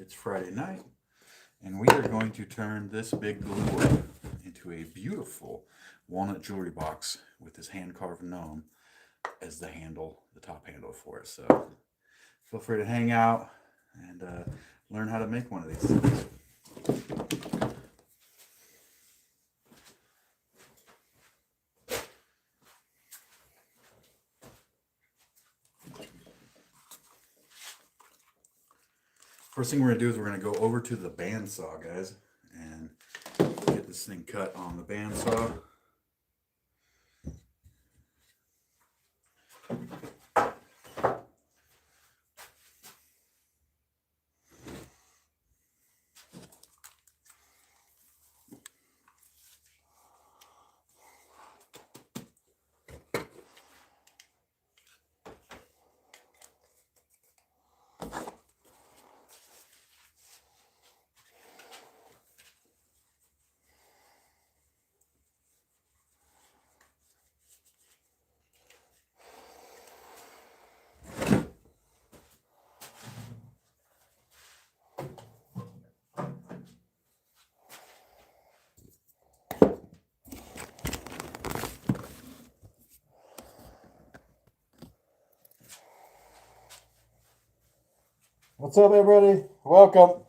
It's Friday night, and we are going to turn this big board into a beautiful walnut jewelry box with this hand-carved gnome as the handle, the top handle for it. So feel free to hang out and learn how to make one of these things. First thing we're going to do is we're going to go over to the bandsaw, guys, and get this thing cut on the bandsaw. What's up, everybody? Welcome.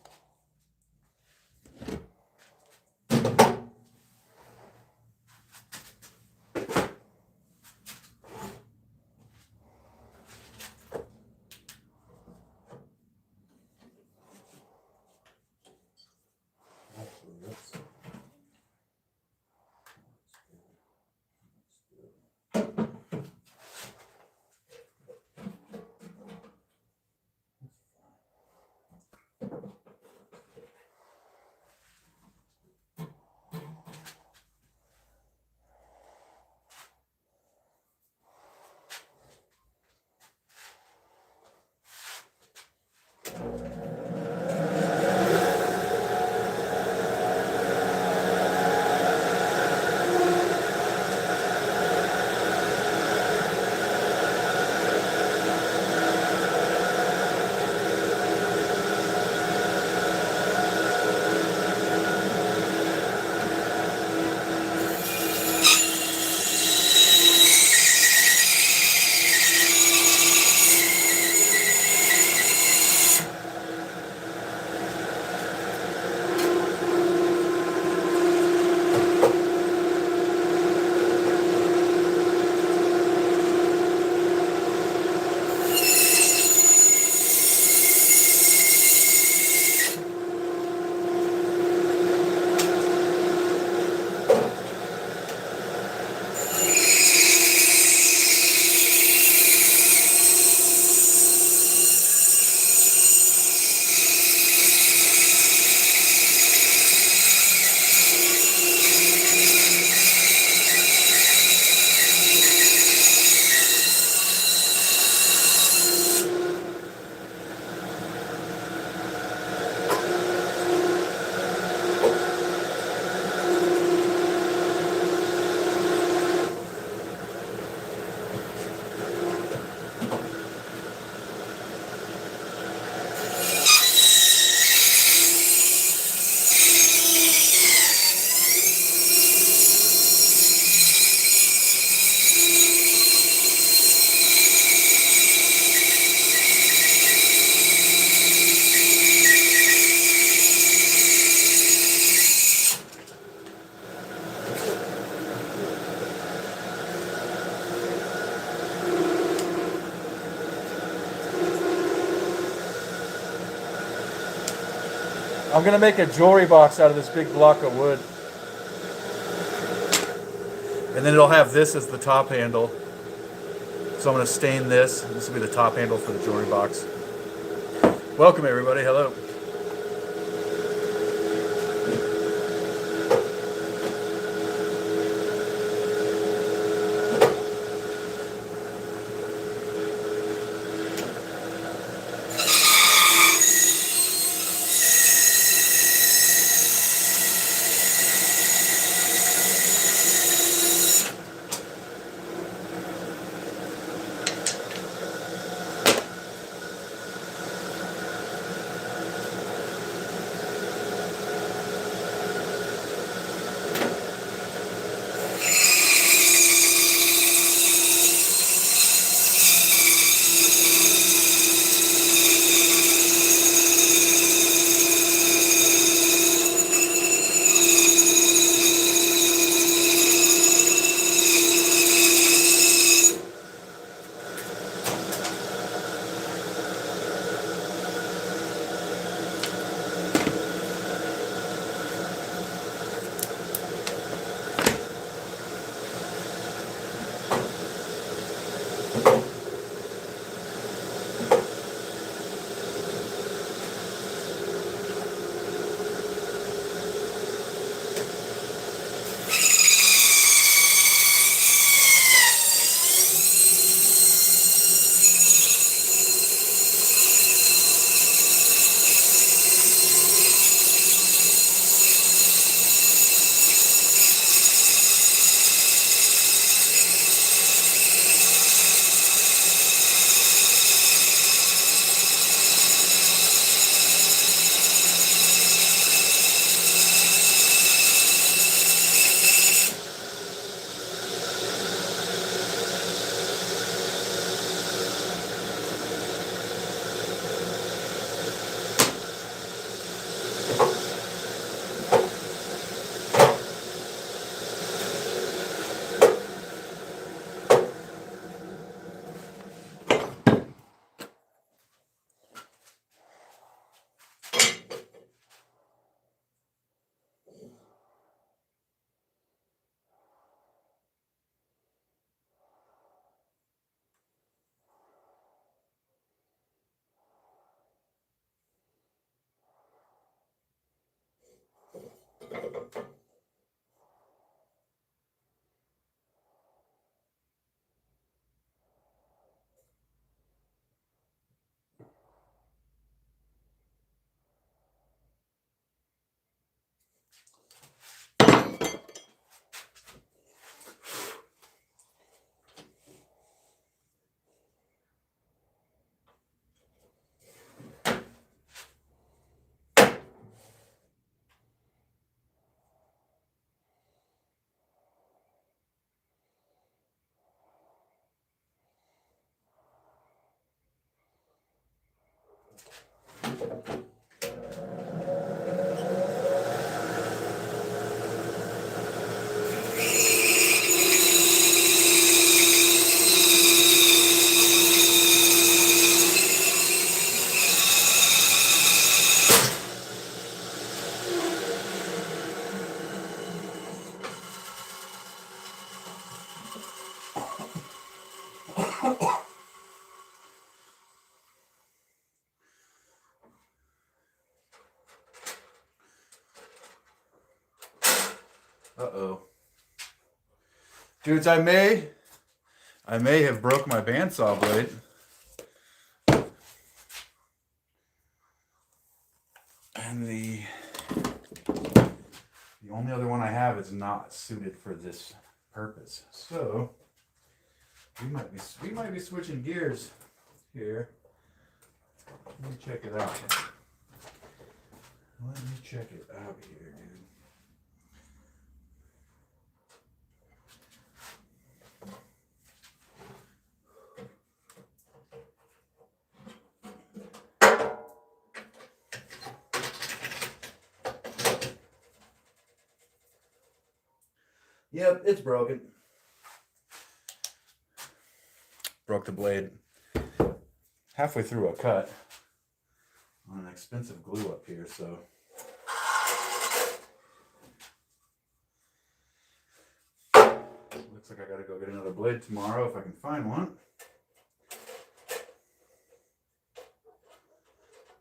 I'm going to make a jewelry box out of this big block of wood. And then it'll have this as the top handle. So I'm going to stain this. This will be the top handle for the jewelry box. Welcome, everybody. Hello. Uh-oh. Dudes, I may have broke my bandsaw blade. And the only other one I have is not suited for this purpose. So we might be switching gears here. Let me check it out. Let me check it out here, dude. Yep, it's broken. Broke the blade halfway through a cut on an expensive glue up here, so looks like I gotta go get another blade tomorrow if I can find one.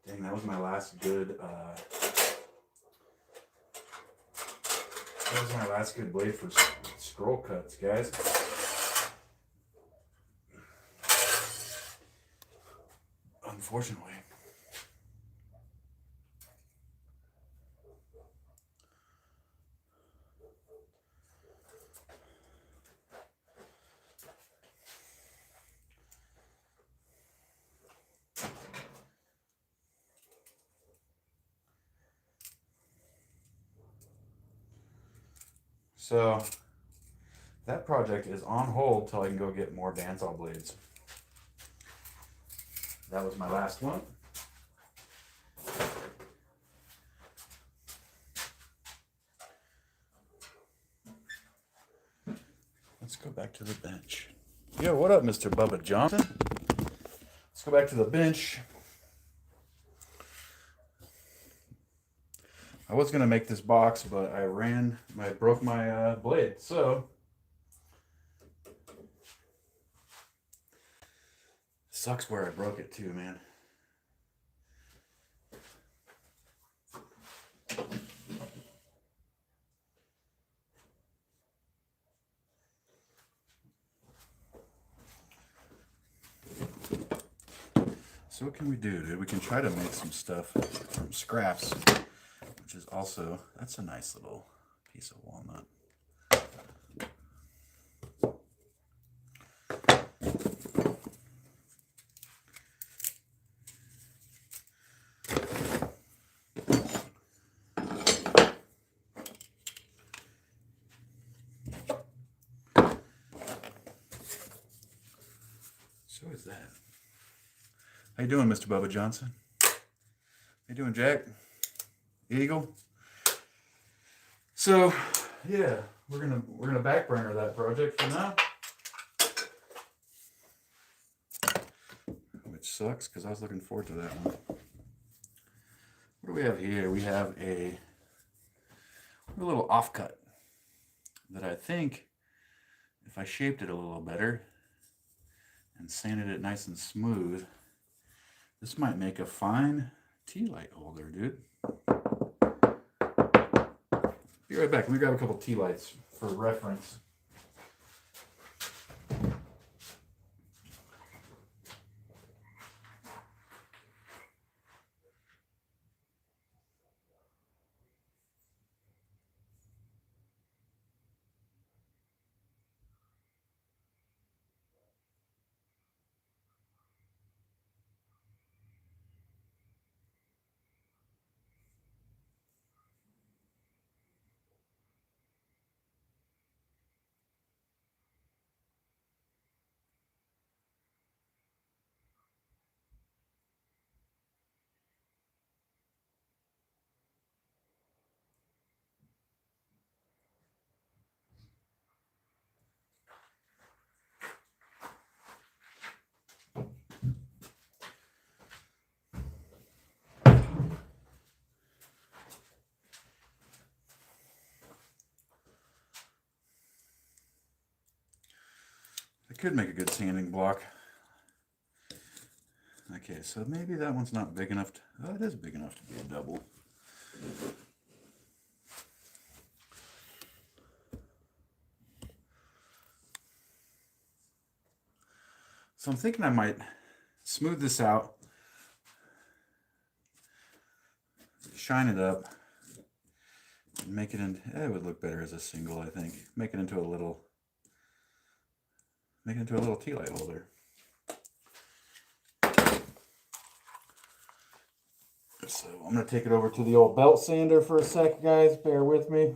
Dang, that was my last good blade for scroll cuts, guys. Unfortunately. So that project is on hold till I can go get more bandsaw blades. That was my last one. Let's go back to the bench. Yo, what up, Mr. Bubba Johnson? Let's go back to the bench. I was gonna make this box, but I broke my blade. So sucks where I broke it too, man. So what can we do, dude? We can try to make some stuff from scraps, which is also, that's a nice little piece of walnut. So is that. How you doing, Mr. Bubba Johnson? How you doing, Jack? Eagle? So, yeah, we're gonna back burner that project for now. Which sucks, because I was looking forward to that one. What do we have here? We have a little offcut that I think if I shaped it a little better and sanded it nice and smooth, this might make a fine tealight holder, dude. Be right back. Let me grab a couple tealights for reference. I could make a good sanding block. Okay, so maybe that one's not big enough to, oh, it is big enough to be a double. So I'm thinking I might smooth this out, shine it up, and make it into, it would look better as a single, I think. Make it into a little tealight holder. So I'm going to take it over to the old belt sander for a sec, guys. Bear with me.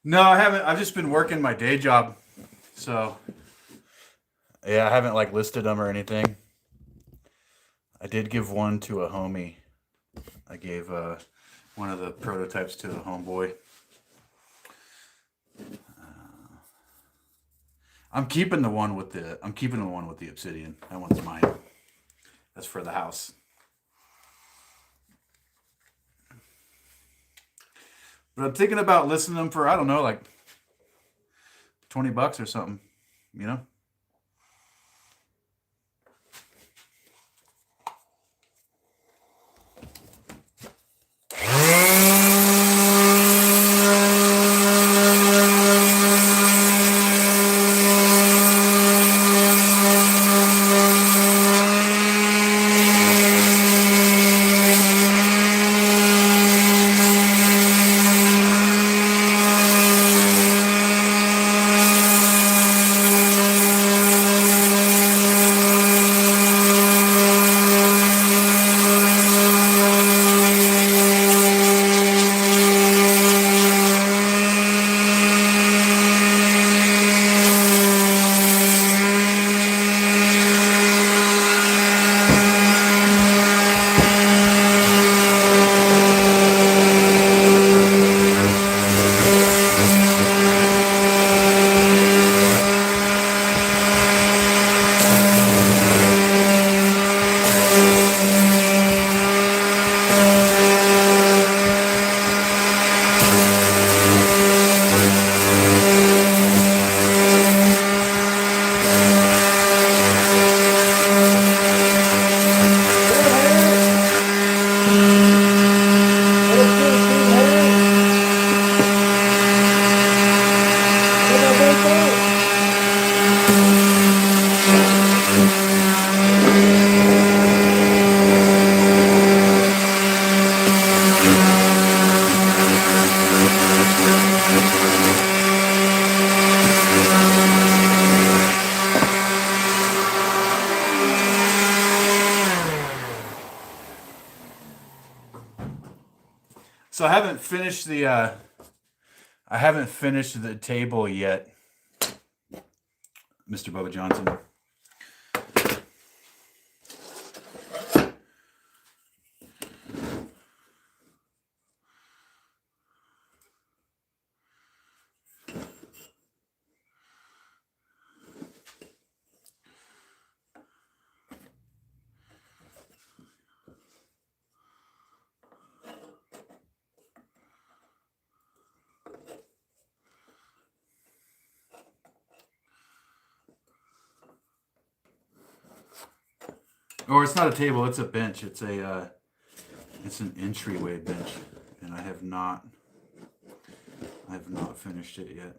No, I haven't. I've just been working my day job. So, yeah, I haven't like listed them or anything. I did give one to a homie. I gave one of the prototypes to a homeboy. I'm keeping the one with the obsidian. That one's mine. That's for the house. But I'm thinking about listing them for, I don't know, like $20 or something, you know? So I haven't finished the table yet, Mr. Bubba Johnson. Or it's not a table, it's a bench. It's an entryway bench, and I have not finished it yet.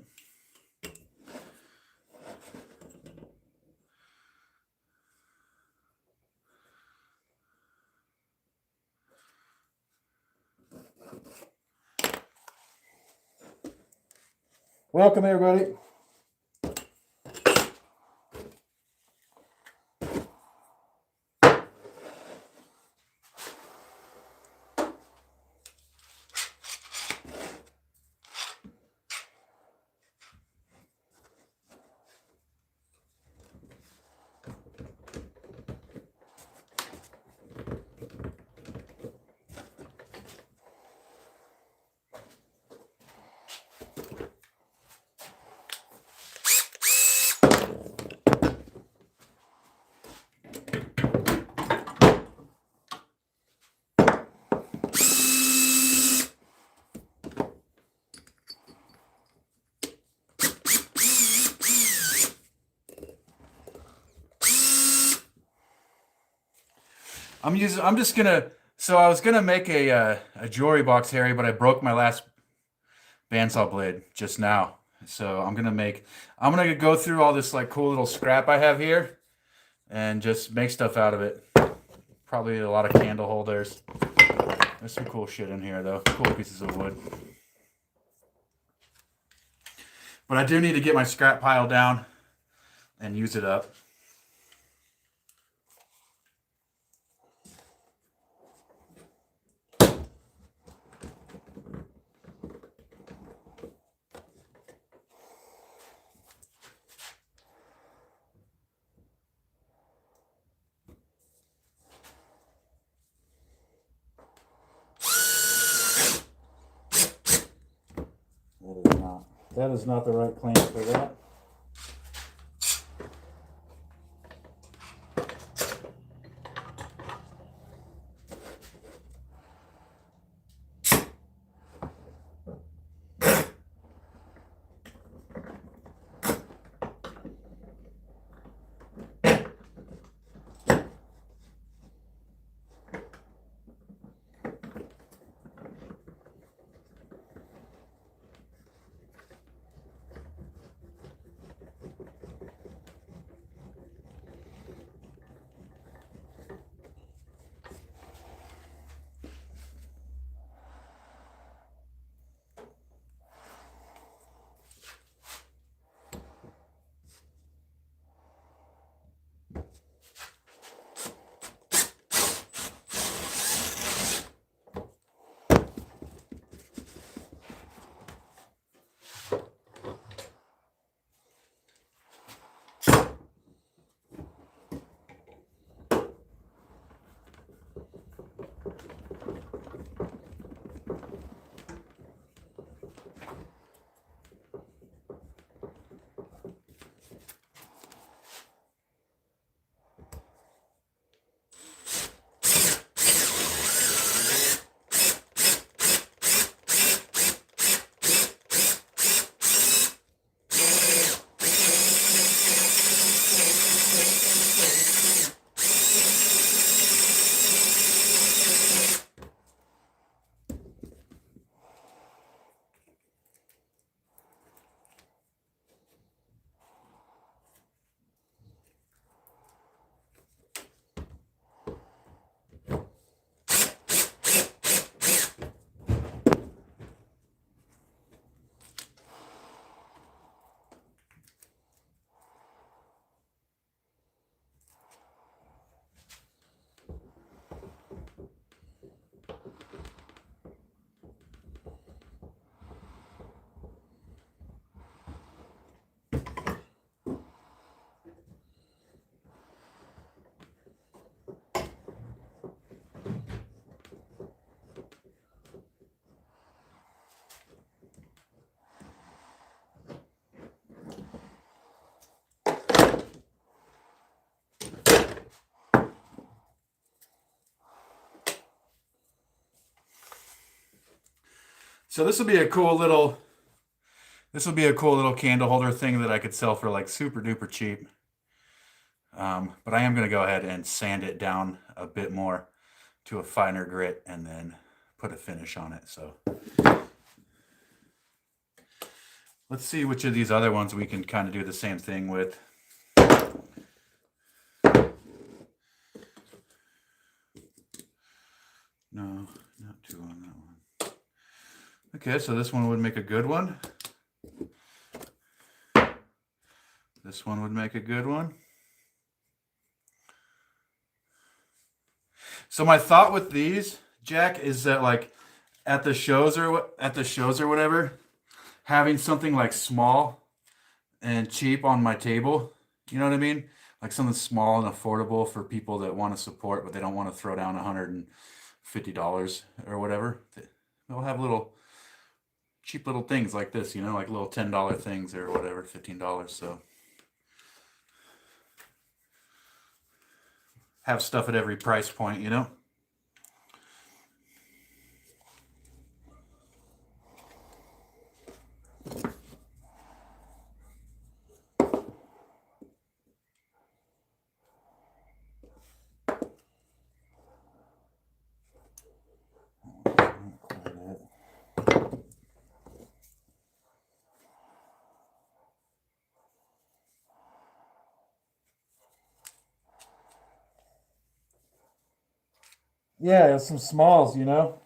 Welcome, everybody. I was gonna make a jewelry box, Harry, but I broke my last bandsaw blade just now. So I'm gonna go through all this like cool little scrap I have here and just make stuff out of it. Probably a lot of candle holders. There's some cool shit in here though. Cool pieces of wood. But I do need to get my scrap pile down and use it up. That is not the right clamp for that. So this will be a cool little candle holder thing that I could sell for like super duper cheap. But I am going to go ahead and sand it down a bit more to a finer grit and then put a finish on it. So let's see which of these other ones we can kind of do the same thing with. No, not two on that one. Okay, so this one would make a good one. This one would make a good one. So my thought with these, Jack, is that like at the shows or whatever, having something like small and cheap on my table, you know what I mean? Like something small and affordable for people that want to support, but they don't want to throw down $150 or whatever. They'll have little cheap little things like this, you know, like little $10 things or whatever, $15. So have stuff at every price point, you know? Yeah, some smalls, you know?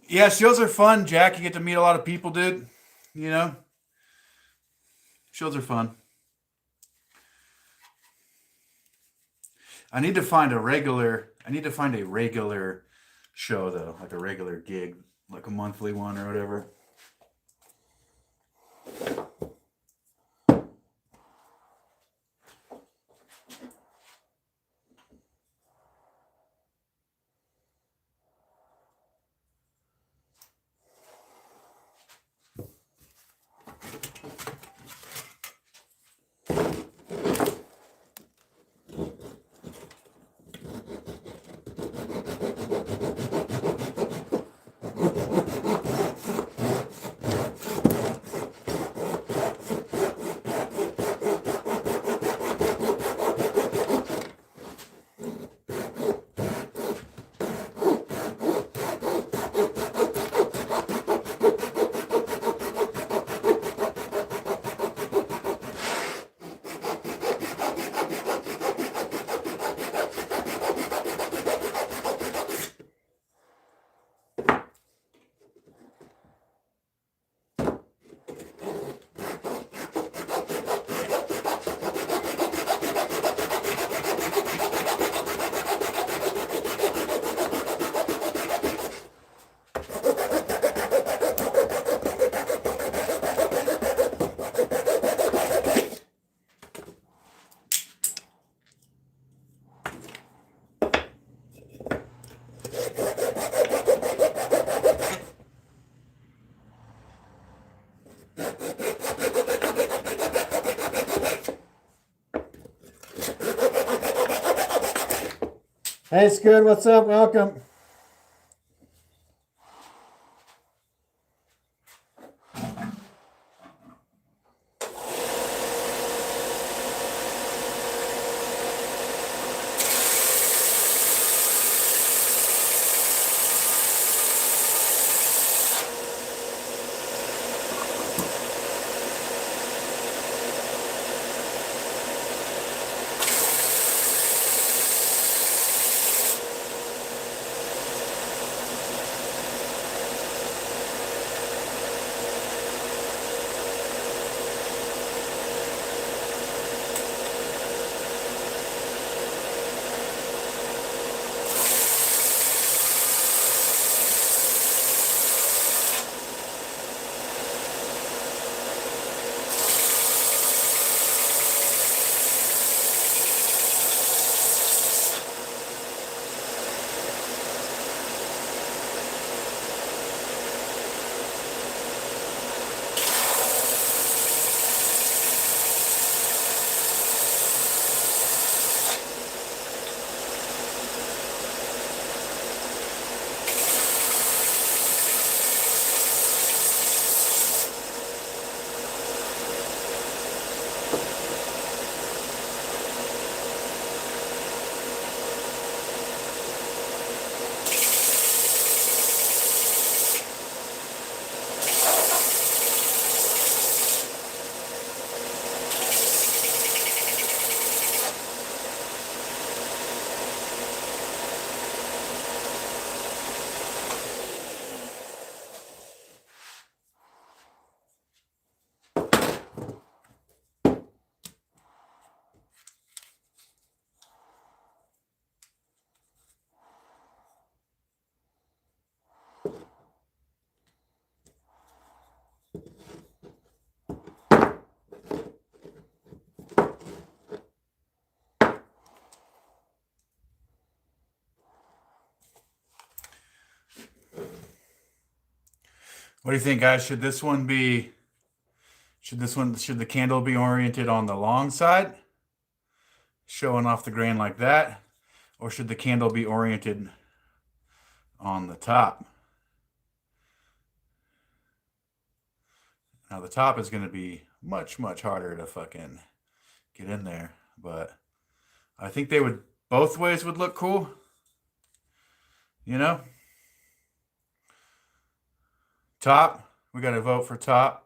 Yeah, shows are fun, Jack. You get to meet a lot of people, dude. You know? Shows are fun. I need to find a regular show though, like a regular gig, like a monthly one or whatever. Hey, Scud, what's up? Welcome. What do you think, guys? Should the candle be oriented on the long side, showing off the grain like that? Or should the candle be oriented on the top? Now the top is going to be much, much harder to fucking get in there, but I think both ways would look cool. You know? Top, we got to vote for top.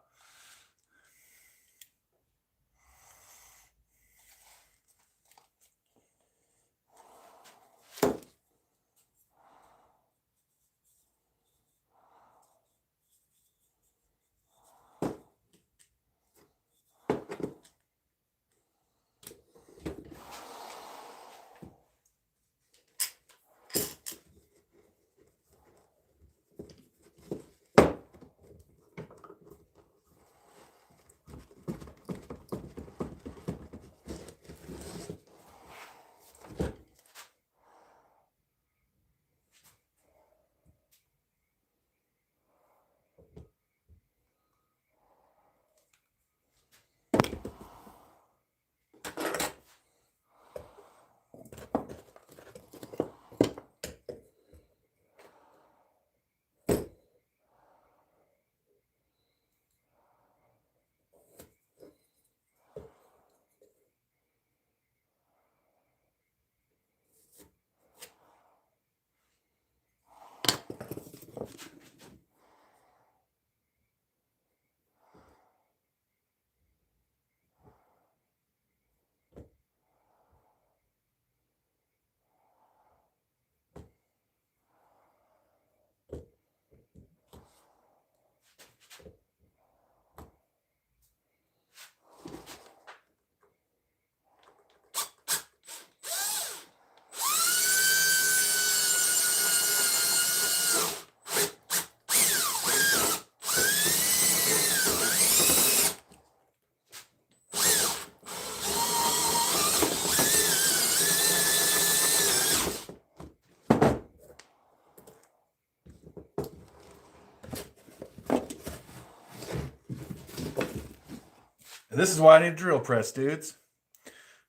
This is why I need a drill press, dudes.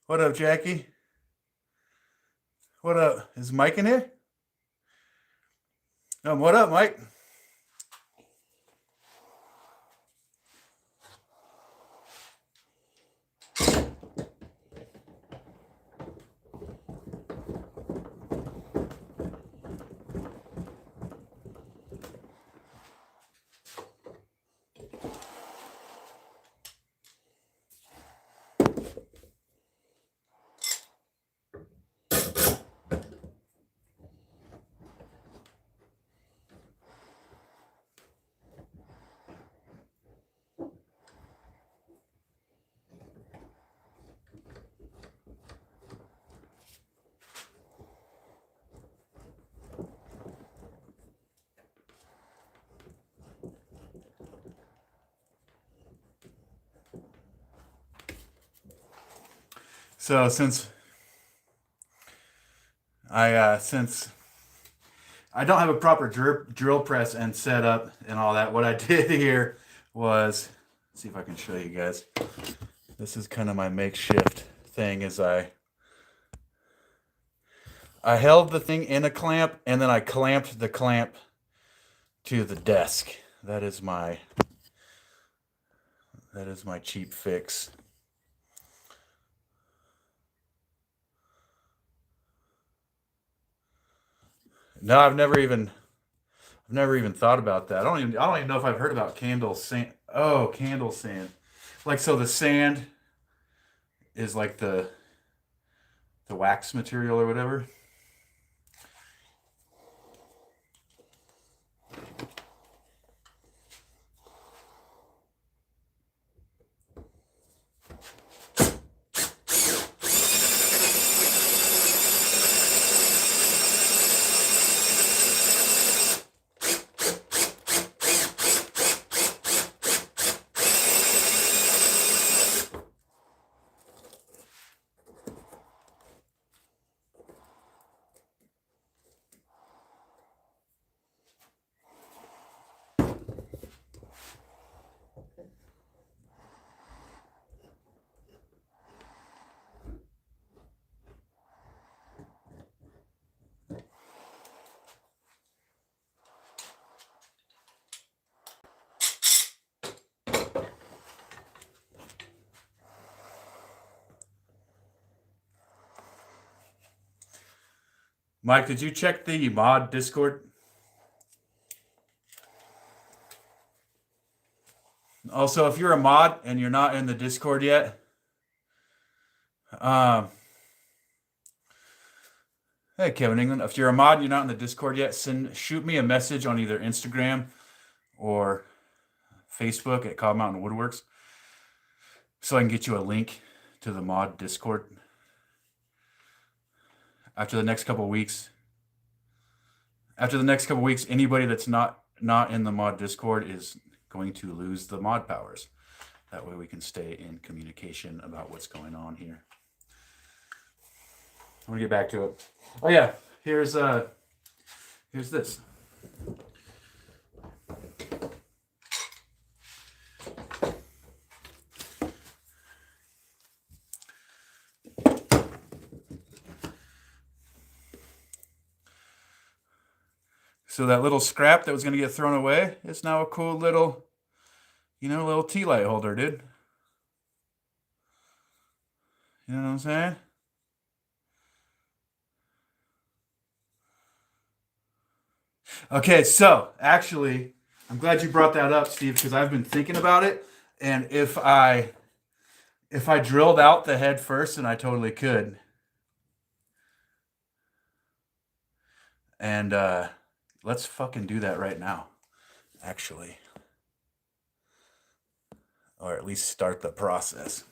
What up, Jackie? What up? Is Mike in here? What up, Mike? So since I don't have a proper drill press and setup and all that, what I did here was, let's see if I can show you guys. This is kind of my makeshift thing. Is I held the thing in a clamp and then I clamped the clamp to the desk. That is my cheap fix. No, I've never even thought about that. I don't even know if I've heard about candle sand. Oh, candle sand. Like, so the sand is like the wax material or whatever. Mike, did you check the mod Discord? Also, if you're a mod and you're not in the Discord yet, hey Kevin England, if you're a mod and you're not in the Discord yet, shoot me a message on either Instagram or Facebook at Cobb Mountain Woodworks so I can get you a link to the mod Discord. After the next couple of weeks, anybody that's not in the mod Discord is going to lose the mod powers. That way we can stay in communication about what's going on here. I'm gonna get back to it. Oh yeah, here's this. So that little scrap that was going to get thrown away is now a cool little, little tea light holder, dude. You know what I'm saying? Okay, so actually, I'm glad you brought that up, Steve, because I've been thinking about it. And if I drilled out the head first, and I totally could. And let's fucking do that right now, actually. Or at least start the process.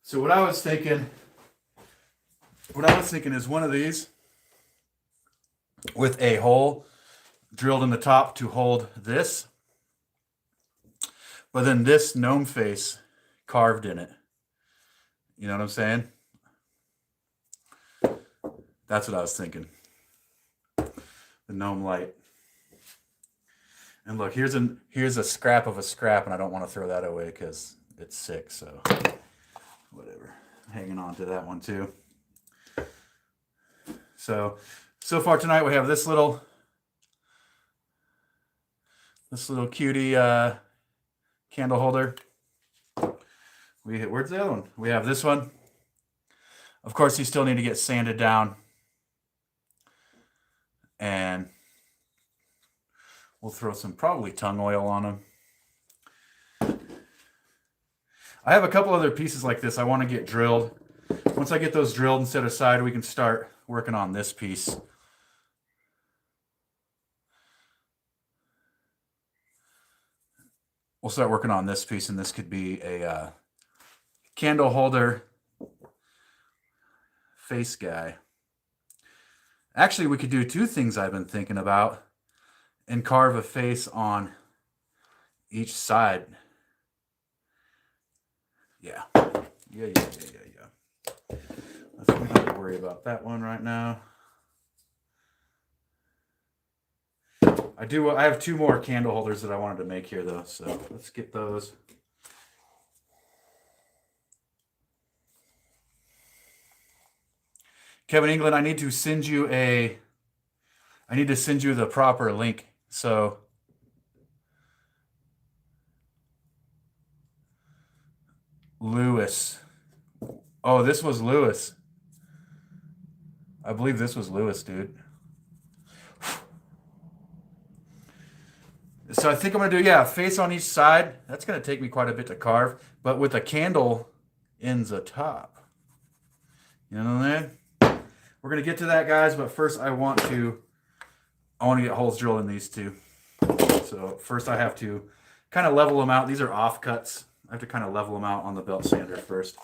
So what I was thinking is one of these with a hole drilled in the top to hold this, but then this gnome face carved in it. You know what I'm saying? That's what I was thinking. The gnome light. And look, here's a scrap of a scrap, and I don't want to throw that away because it's sick. So whatever, hanging on to that one too. So far tonight we have this little cutie candle holder. Where's the other one? We have this one. Of course, you still need to get sanded down, and we'll throw some probably tung oil on them. I have a couple other pieces like this I want to get drilled. Once I get those drilled and set aside, we can start working on this piece. We'll start working on this piece, and this could be a candle holder face guy. Actually, we could do two things I've been thinking about and carve a face on each side. Yeah. We don't have to worry about that one right now. I have two more candle holders that I wanted to make here though, so let's get those. Kevin England, I need to send you the proper link. So Lewis. Oh, this was Lewis. I believe this was Lewis, dude. So I think I'm going to do, face on each side. That's going to take me quite a bit to carve, but with the candle ends atop. You know what I mean? We're going to get to that, guys, but first I want to get holes drilled in these two. So first I have to kind of level them out. These are offcuts. I have to kind of level them out on the belt sander first.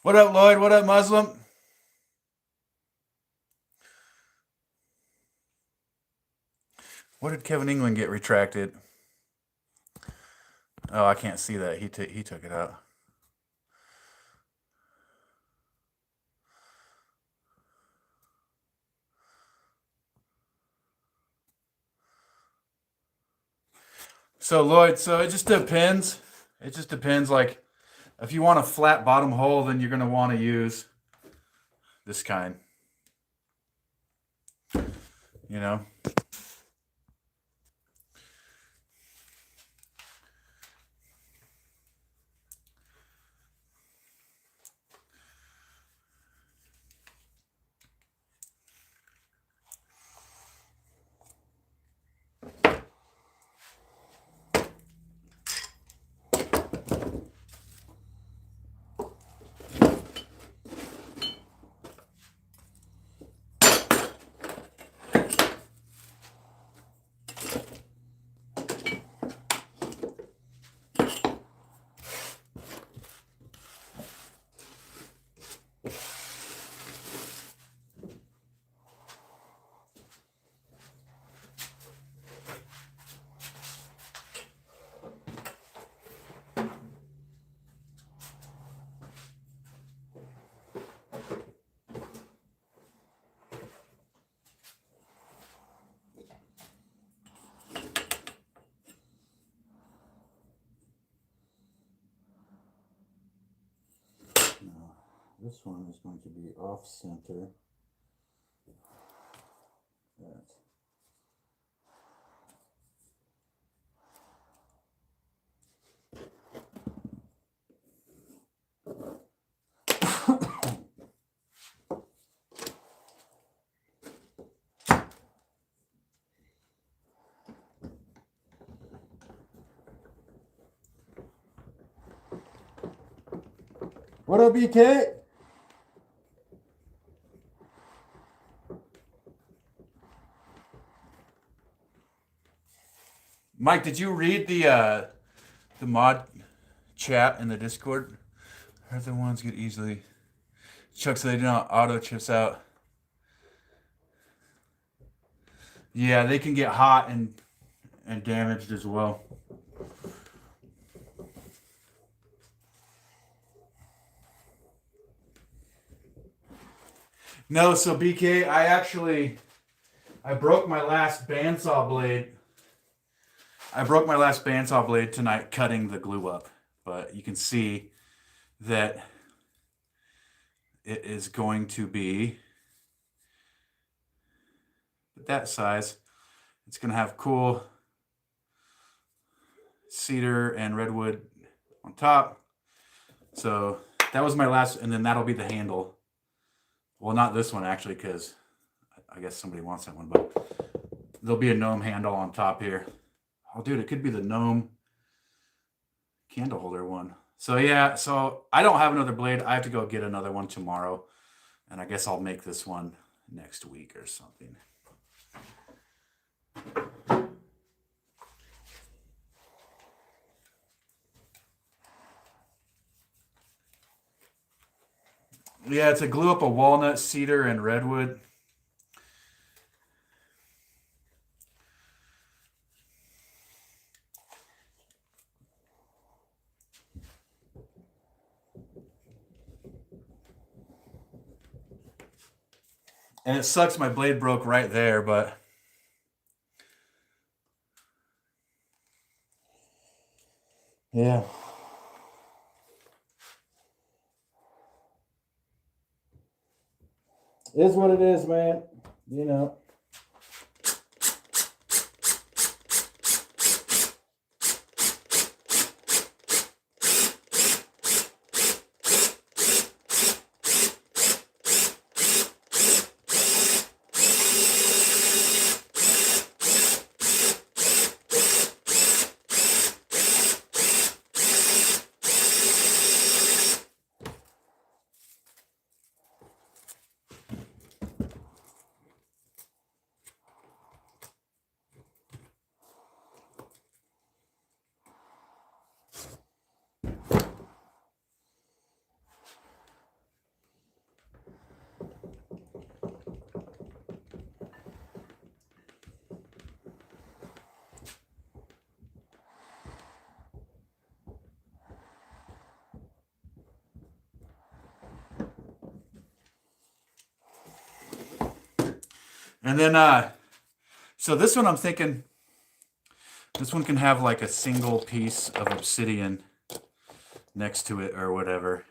What up, Lloyd? What up, Muslim? What did Kevin England get retracted? Oh, I can't see that. He took it out. So Lloyd, so it just depends. It just depends. Like, if you want a flat bottom hole, then you're gonna want to use this kind. You know. This one is going to be off center. That. What up, BK? Mike, did you read the mod chat in the Discord? Other ones get easily chucked so they do not auto chips out. Yeah, they can get hot and damaged as well. No, so BK, I broke my last bandsaw blade. I broke my last bandsaw blade tonight cutting the glue up, but you can see that it is going to be that size. It's going to have cool cedar and redwood on top. So that was my last, and then that'll be the handle. Well, not this one actually, because I guess somebody wants that one, but there'll be a gnome handle on top here. Oh, dude, it could be the gnome candle holder one. So yeah, so I don't have another blade. I have to go get another one tomorrow. And I guess I'll make this one next week or something. Yeah, it's a glue up of walnut, cedar, and redwood. And it sucks my blade broke right there, but Yeah. Is what it is, man. You know. And then, so this one I'm thinking, this one can have like a single piece of obsidian next to it or whatever,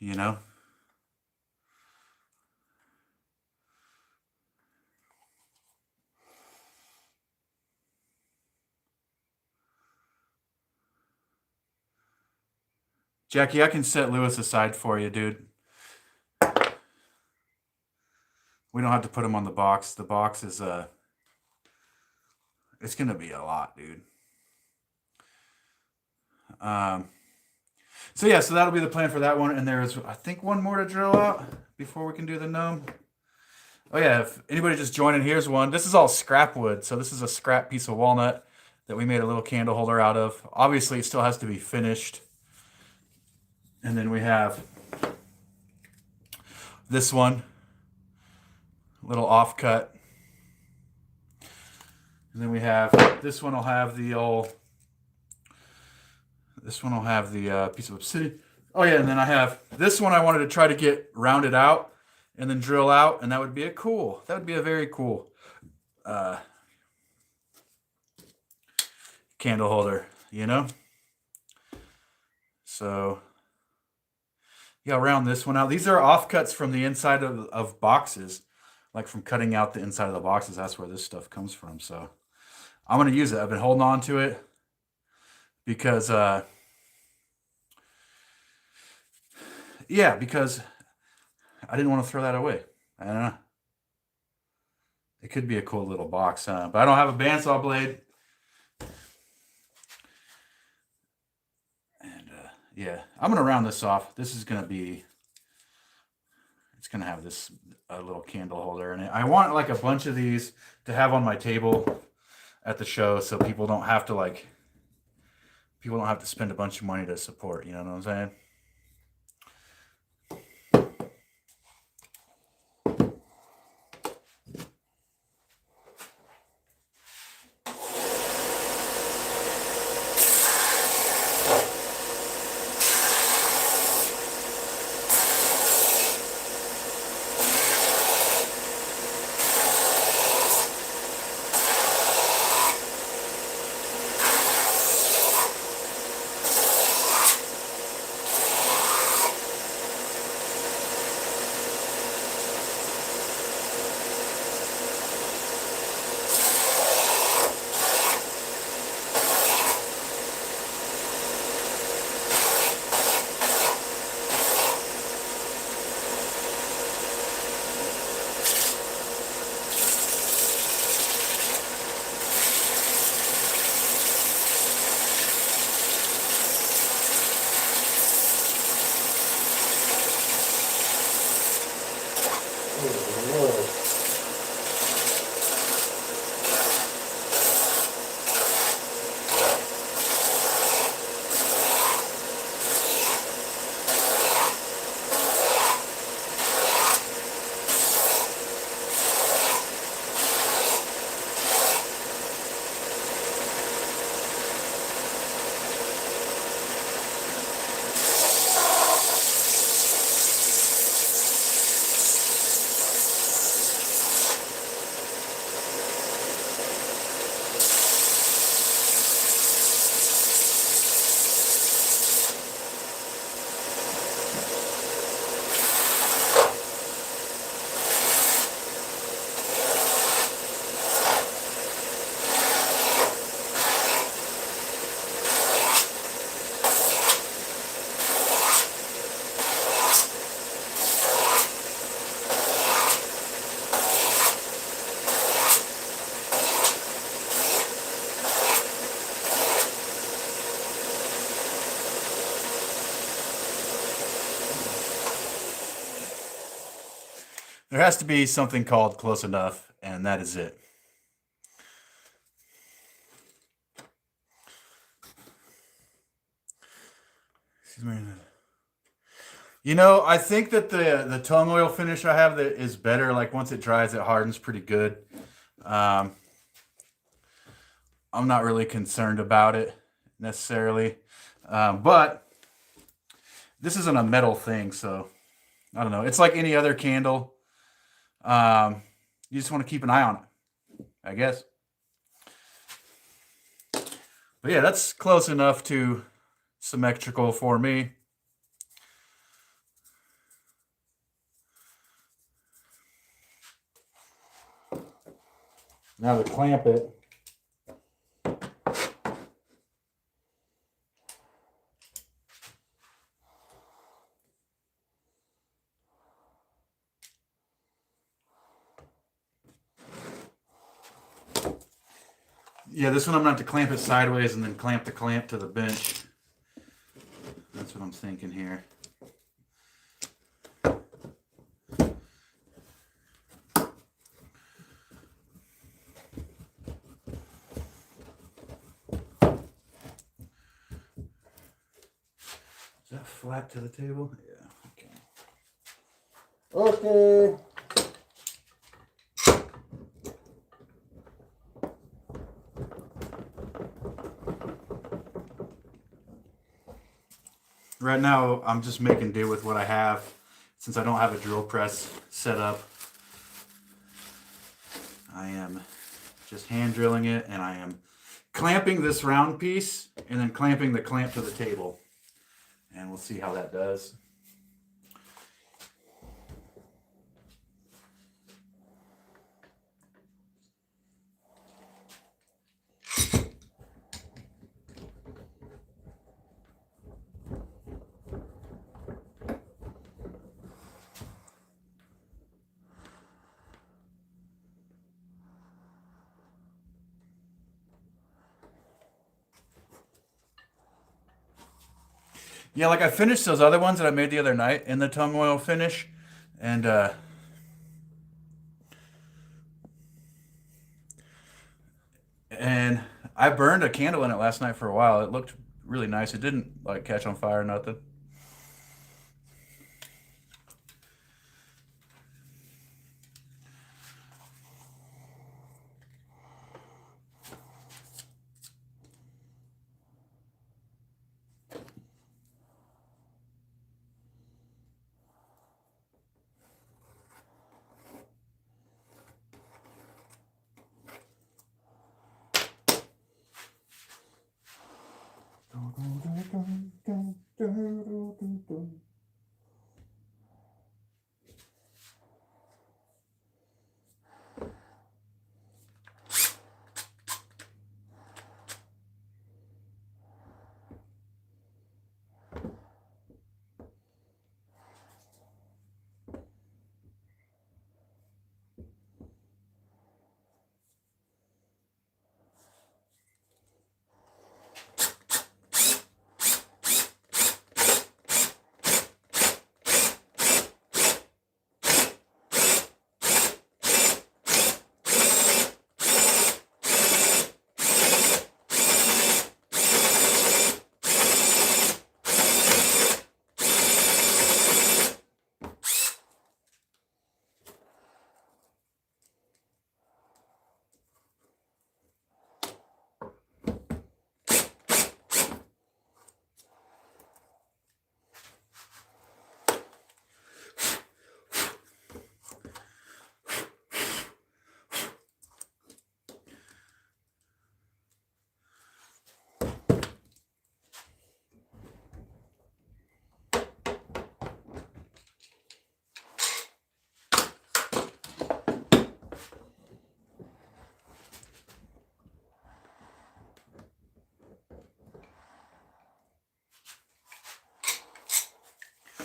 you know? Jackie, I can set Lewis aside for you, dude. We don't have to put him on the box. The box is, it's going to be a lot, dude. So yeah, so that'll be the plan for that one. And there's, I think, one more to drill out before we can do the gnome. Oh yeah, if anybody just joining, here's one. This is all scrap wood. So this is a scrap piece of walnut that we made a little candle holder out of. Obviously, it still has to be finished. And then we have this one, little offcut. And then we have, this one will have the old, this one will have the piece of obsidian. Oh yeah, and then I have this one I wanted to try to get rounded out and then drill out, and that would be a cool, that would be a very cool candle holder, you know? So yeah, round this one out. These are offcuts from the inside of boxes, like from cutting out the inside of the boxes. That's where this stuff comes from. So I'm going to use it. I've been holding on to it because, yeah, because I didn't want to throw that away. I don't know. It could be a cool little box, but I don't have a bandsaw blade. And yeah, I'm going to round this off. This is going to be, it's going to have this little candle holder in it. I want like a bunch of these to have on my table at the show so people don't have to like, people don't have to spend a bunch of money to support, you know what I'm saying? There has to be something called close enough, and that is it. You know, I think that the tung oil finish I have that is better. Like once it dries, it hardens pretty good. I'm not really concerned about it necessarily, but this isn't a metal thing, so I don't know. It's like any other candle. You just want to keep an eye on it, I guess. But yeah, that's close enough to symmetrical for me. Now to clamp it. Yeah, this one I'm going to have to clamp it sideways and then clamp the clamp to the bench. That's what I'm thinking here. Is that flat to the table? Yeah, okay. Okay. Right now, I'm just making do with what I have since I don't have a drill press set up. I am just hand drilling it, and I am clamping this round piece and then clamping the clamp to the table. And we'll see how that does. Yeah, like I finished those other ones that I made the other night in the tung oil finish, and I burned a candle in it last night for a while. It looked really nice. It didn't like catch on fire or nothing.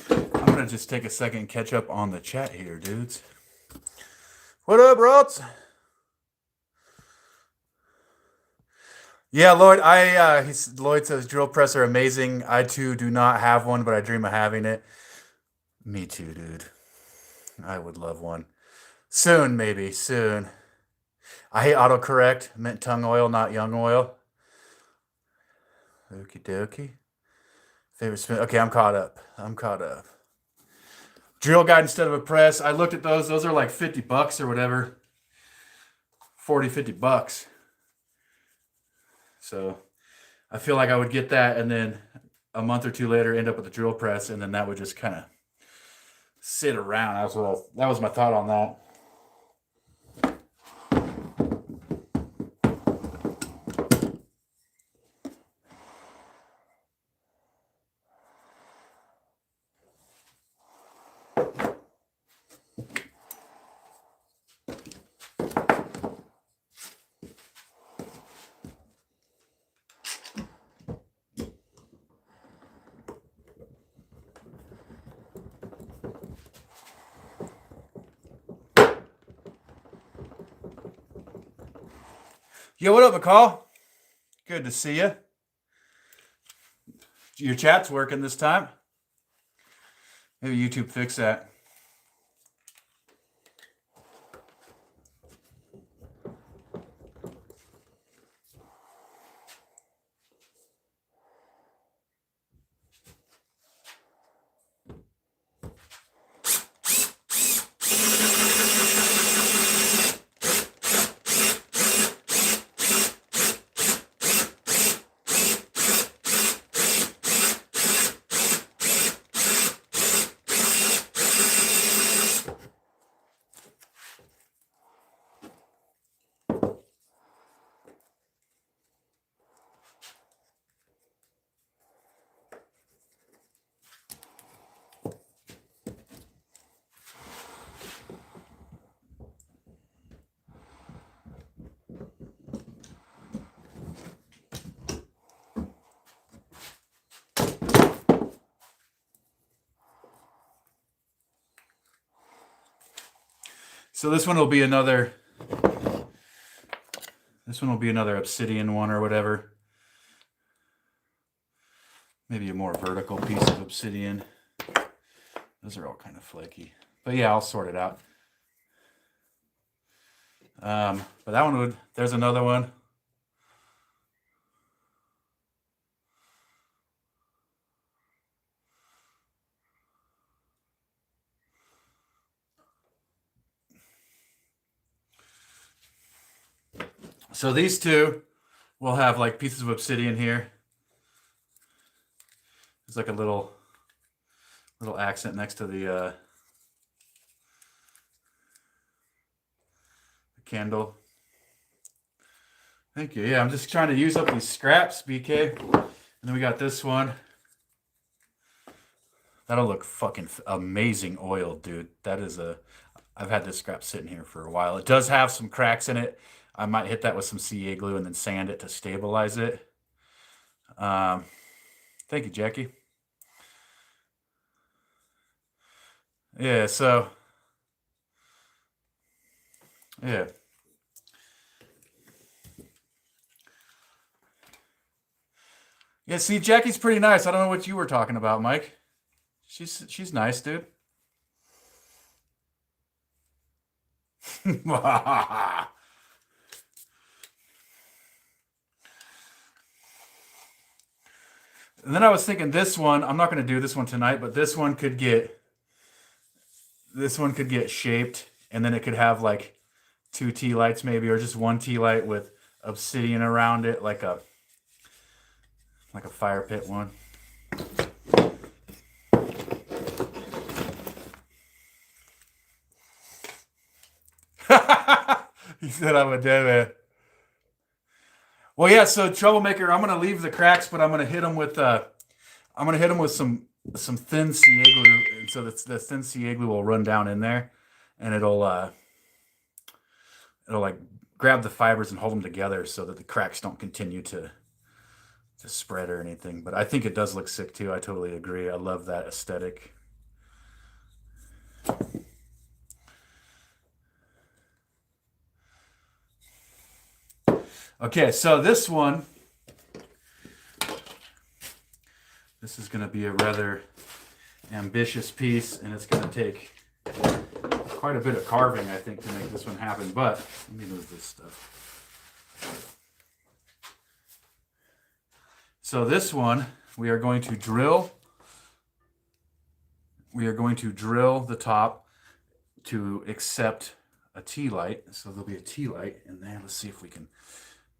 I'm gonna just take a second and catch up on the chat here, dudes. What up, Rots? Yeah, Lloyd. Lloyd says drill press are amazing. I too do not have one, but I dream of having it. Me too, dude. I would love one. Soon, maybe soon. I hate autocorrect. Meant tung oil, not young oil. Okie dokie. Favorite spin. Okay, I'm caught up. Drill guide instead of a press. I looked at those. Those are like $50 or whatever. 40, $50. So I feel like I would get that and then a month or two later end up with a drill press, and then that would just kind of sit around. That was my thought on that. Yo, what up, McCall? Good to see you. Your chat's working this time. Maybe YouTube fix that. So this one will be another obsidian one or whatever. Maybe a more vertical piece of obsidian. Those are all kind of flaky. But yeah, I'll sort it out. But that one would, there's another one. So these two will have like pieces of obsidian here. There's like a little accent next to the candle. Thank you. Yeah, I'm just trying to use up these scraps, BK. And then we got this one. That'll look fucking amazing oiled, dude. That is I've had this scrap sitting here for a while. It does have some cracks in it. I might hit that with some CA glue and then sand it to stabilize it. Thank you, Jackie. Yeah, so yeah. Yeah, see, Jackie's pretty nice. I don't know what you were talking about, Mike. She's nice, dude. And then I was thinking this one, I'm not going to do this one tonight, but this one could get shaped, and then it could have like 2 tea lights maybe, or just 1 tea light with obsidian around it, like a fire pit one. He said I'm a dead man. Well, yeah. So troublemaker, I'm gonna leave the cracks, but I'm gonna hit them with some thin CA glue, and so the thin CA glue will run down in there, and it'll like grab the fibers and hold them together so that the cracks don't continue to spread or anything. But I think it does look sick too. I totally agree. I love that aesthetic. Okay, so this one, this is going to be a rather ambitious piece, and it's going to take quite a bit of carving, I think, to make this one happen. But let me move this stuff. So this one, we are going to drill the top to accept a tea light. So there'll be a tea light in there. Let's see if we can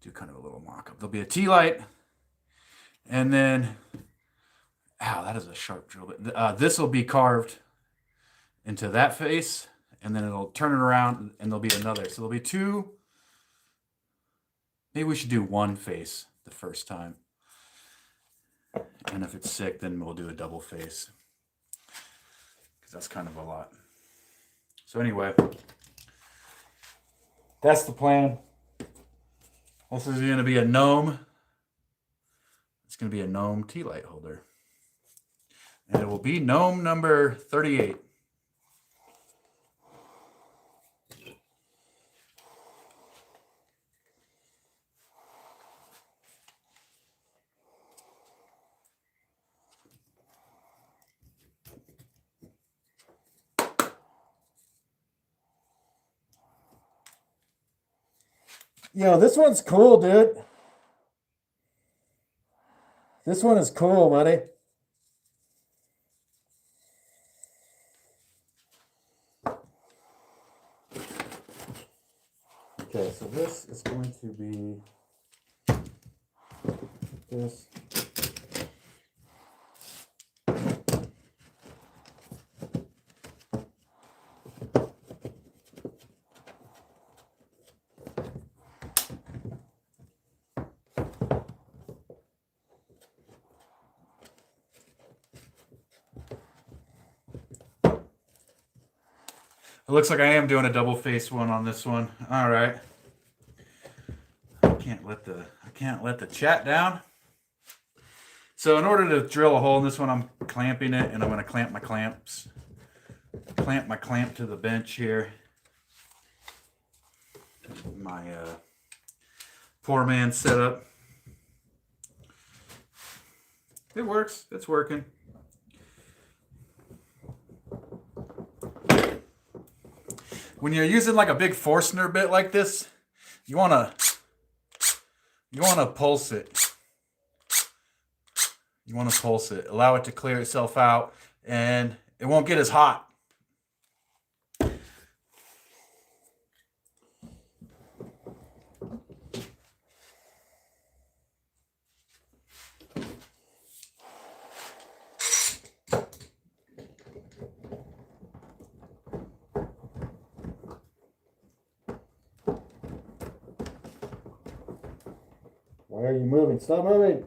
do kind of a little mock-up. There'll be a tea light, and then, ow, that is a sharp drill. But this will be carved into that face, and then it'll turn it around, and there'll be another. So there'll be 2. Maybe we should do 1 face the first time. And if it's sick, then we'll do a double face, because that's kind of a lot. So anyway, that's the plan. This is going to be a gnome. It's going to be a gnome tea light holder. And it will be gnome number 38. Yo, this one's cool, dude. This one is cool, buddy. Okay, so this is going to be this. It looks like I am doing a double face one on this one. All right. I can't let the chat down. So in order to drill a hole in this one, I'm clamping it, and I'm going to clamp my clamp to the bench here. My poor man setup. It works. It's working. When you're using like a big Forstner bit like this, you wanna pulse it. You wanna pulse it. Allow it to clear itself out, and it won't get as hot. Why are you moving? Stop moving.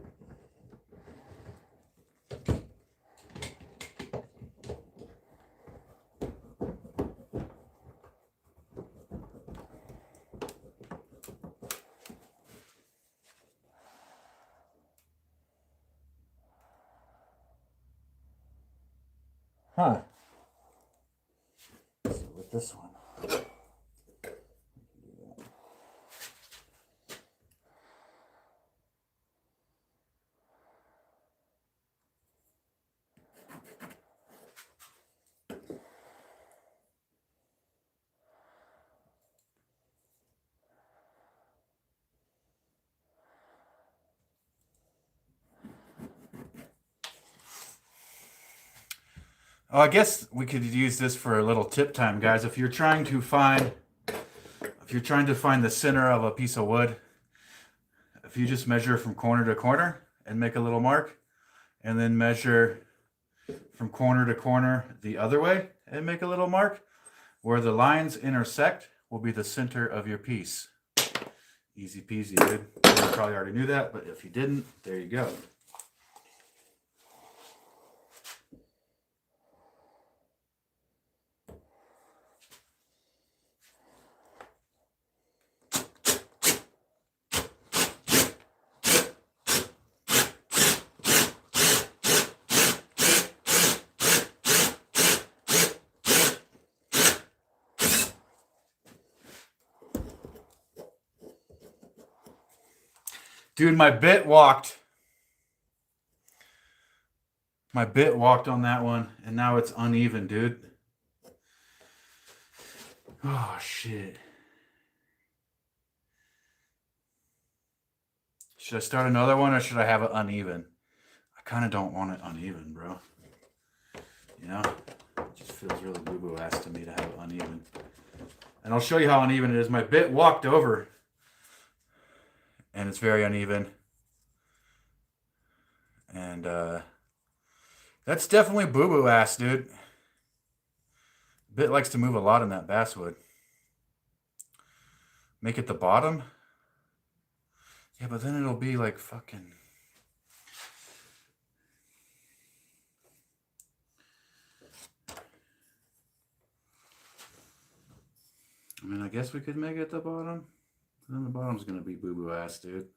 Huh. So with this one. Oh, I guess we could use this for a little tip time, guys. If you're trying to find the center of a piece of wood, if you just measure from corner to corner and make a little mark, and then measure from corner to corner the other way and make a little mark, where the lines intersect will be the center of your piece. Easy peasy, dude. You probably already knew that, but if you didn't, there you go. Dude, my bit walked. My bit walked on that one, and now it's uneven, dude. Oh, shit. Should I start another one, or should I have it uneven? I kind of don't want it uneven, bro. You know? It just feels really boo-boo ass to me to have it uneven. And I'll show you how uneven it is. My bit walked over, and it's very uneven. And that's definitely boo-boo ass, dude. Bit likes to move a lot in that basswood. Make it the bottom. Yeah, but then it'll be like fucking... I mean, I guess we could make it the bottom. Then the bottom's gonna be boo-boo ass, dude.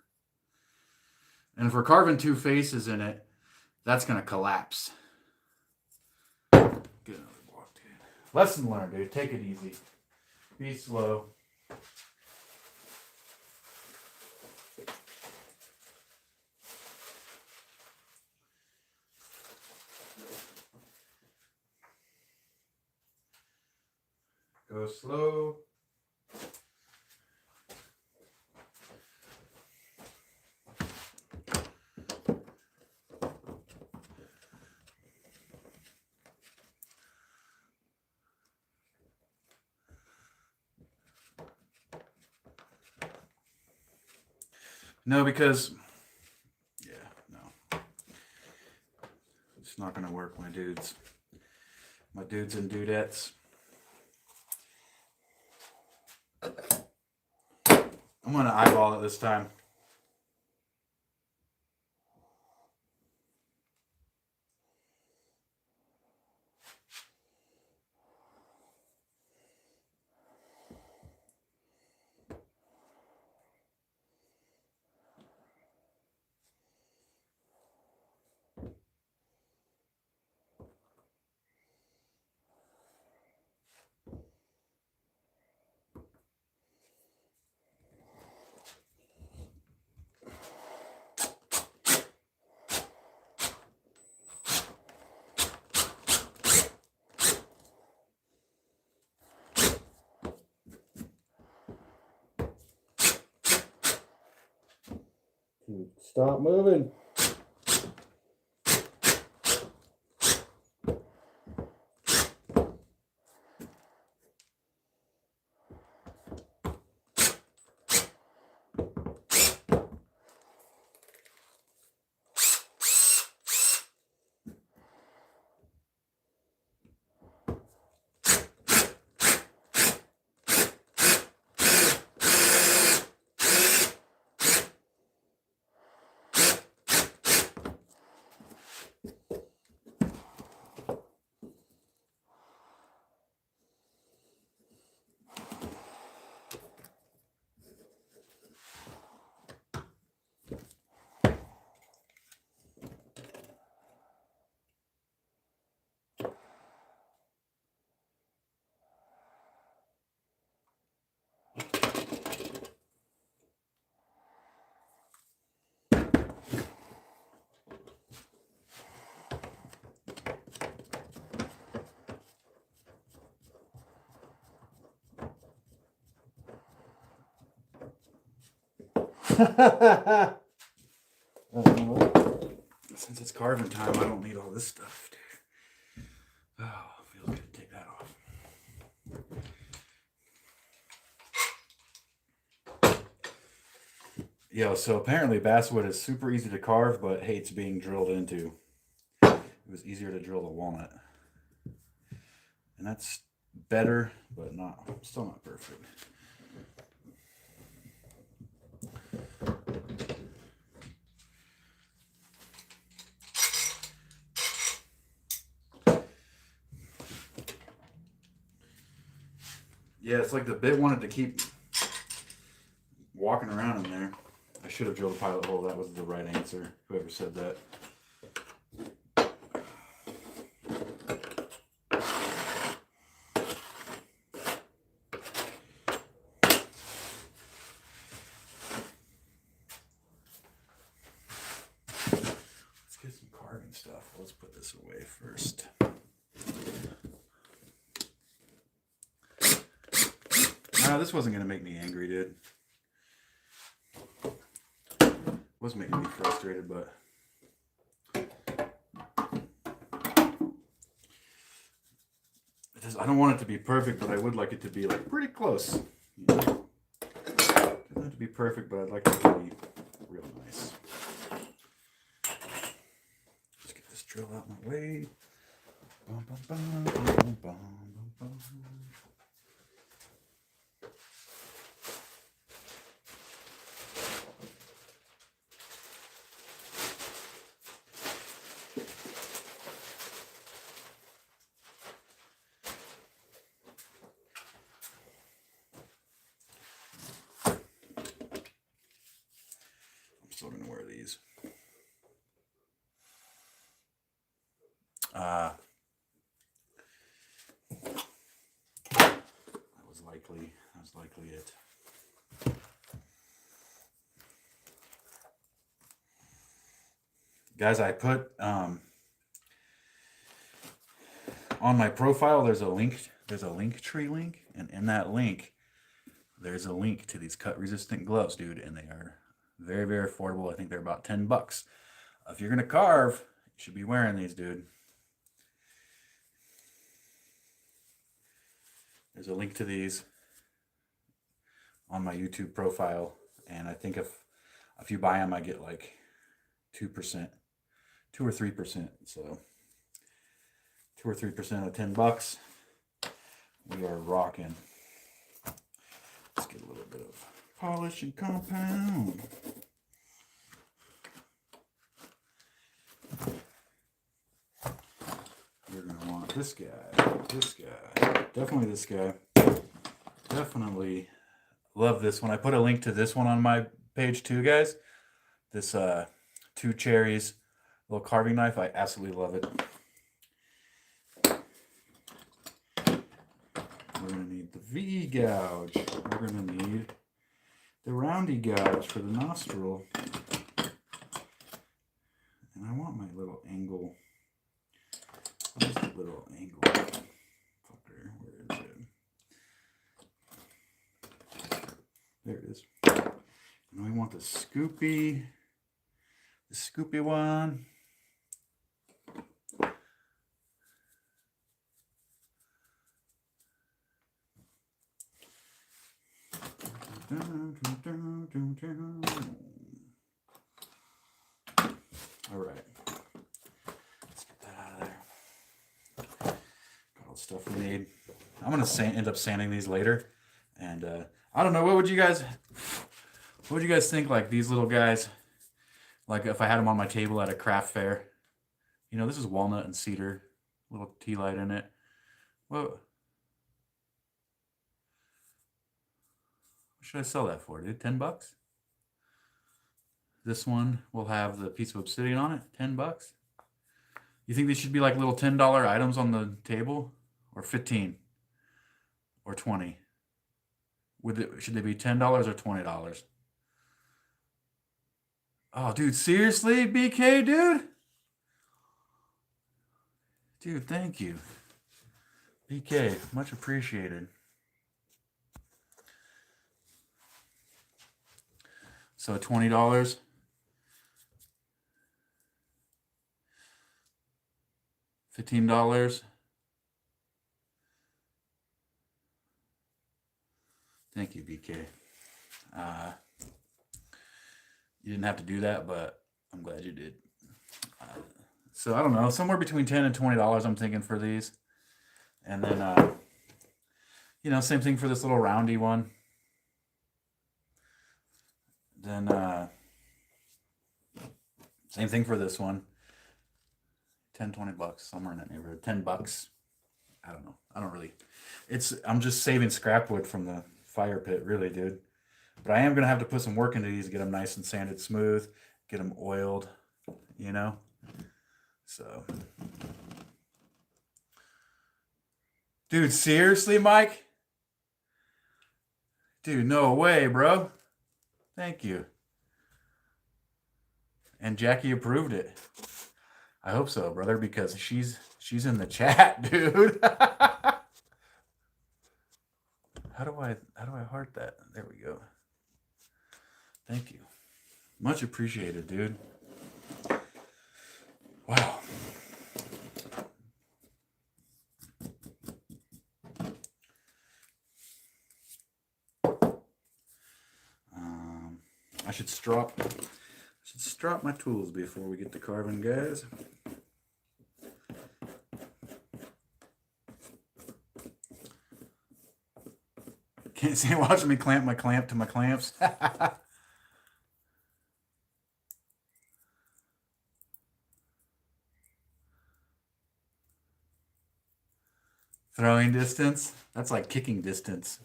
And if we're carving two faces in it, that's gonna collapse. Get another block, dude. Lesson learned, dude. Take it easy. Be slow. Go slow. No, because yeah, no, it's not gonna work, my dudes. My dudes and dudettes. I'm gonna eyeball it this time. Dude, stop moving. Since it's carving time, I don't need all this stuff, dude. Oh, feels good to take that off. Yo, so apparently basswood is super easy to carve, but hates being drilled into. It was easier to drill the walnut. And that's better, but still not perfect. Yeah, it's like the bit wanted to keep walking around in there. I should have drilled a pilot hole. That was the right answer. Whoever said that. Let's get some carving stuff. Let's put this away first. No, this wasn't going to make me angry, dude. It was making me frustrated, but I don't want it to be perfect, but I would like it to be like pretty close. You know? It doesn't have to be perfect, but I'd like it to be real nice. Let's get this drill out my way. Bum, bum, bum, bum, bum, bum, bum. Still gonna wear these. That was likely it. Guys, I put on my profile there's a link tree link, and in that link there's a link to these cut resistant gloves, dude, and they are very, very affordable. I think they're about $10. If you're gonna carve, you should be wearing these, dude. There's a link to these on my YouTube profile, and I think if If you buy them, I get like 2%, 2 or 3%. So 2 or 3% of $10. We are rocking. Let's get a little bit of polish and compound. You're going to want this guy, definitely this guy. Definitely love this one. I put a link to this one on my page too, guys. This Two Cherries little carving knife. I absolutely love it. We're going to need the V gouge. We're going to need the roundy gouge for the nostril. And I want my little angle. Where's the little angle fucker? Where is it? There it is. And we want the scoopy one. All right. Let's get that out of there. Got all the stuff we need. I'm going to end up sanding these later. And I don't know, what would you guys think, like these little guys, like if I had them on my table at a craft fair? You know, this is walnut and cedar, little tea light in it. What should I sell that for, dude? $10? This one will have the piece of obsidian on it, $10. You think these should be like little $10 items on the table, or 15 or 20? Should they be $10 or $20? Oh, dude, seriously, BK, dude? Dude, thank you. BK, much appreciated. So $20. $15. Thank you, BK. You didn't have to do that, but I'm glad you did. So I don't know, somewhere between $10 and $20 I'm thinking for these. And then, you know, same thing for this little roundy one. Then, same thing for this one. 10, $20, somewhere in that neighborhood. $10. I don't know. I don't really. I'm just saving scrap wood from the fire pit, really, dude. But I am going to have to put some work into these, get them nice and sanded smooth, get them oiled, you know? So. Dude, seriously, Mike? Dude, no way, bro. Thank you. And Jackie approved it. I hope so, brother, because she's in the chat, dude. How do I heart that? There we go. Thank you. Much appreciated, dude. Wow. I should strop my tools before we get to carving, guys. Can't see watching me clamp my clamp to my clamps. Throwing distance? That's like kicking distance.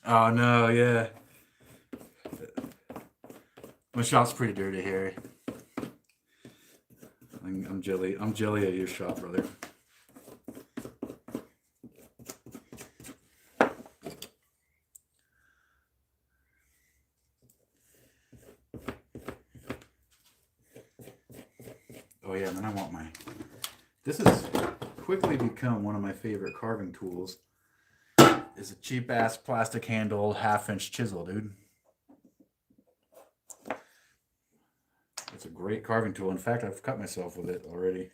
Oh no, yeah. My shop's pretty dirty, Harry. I'm jelly at your shop, brother. Oh yeah, and then I want this has quickly become one of my favorite carving tools. Is a cheap ass plastic handled 1/2-inch chisel, dude. It's a great carving tool. In fact, I've cut myself with it already.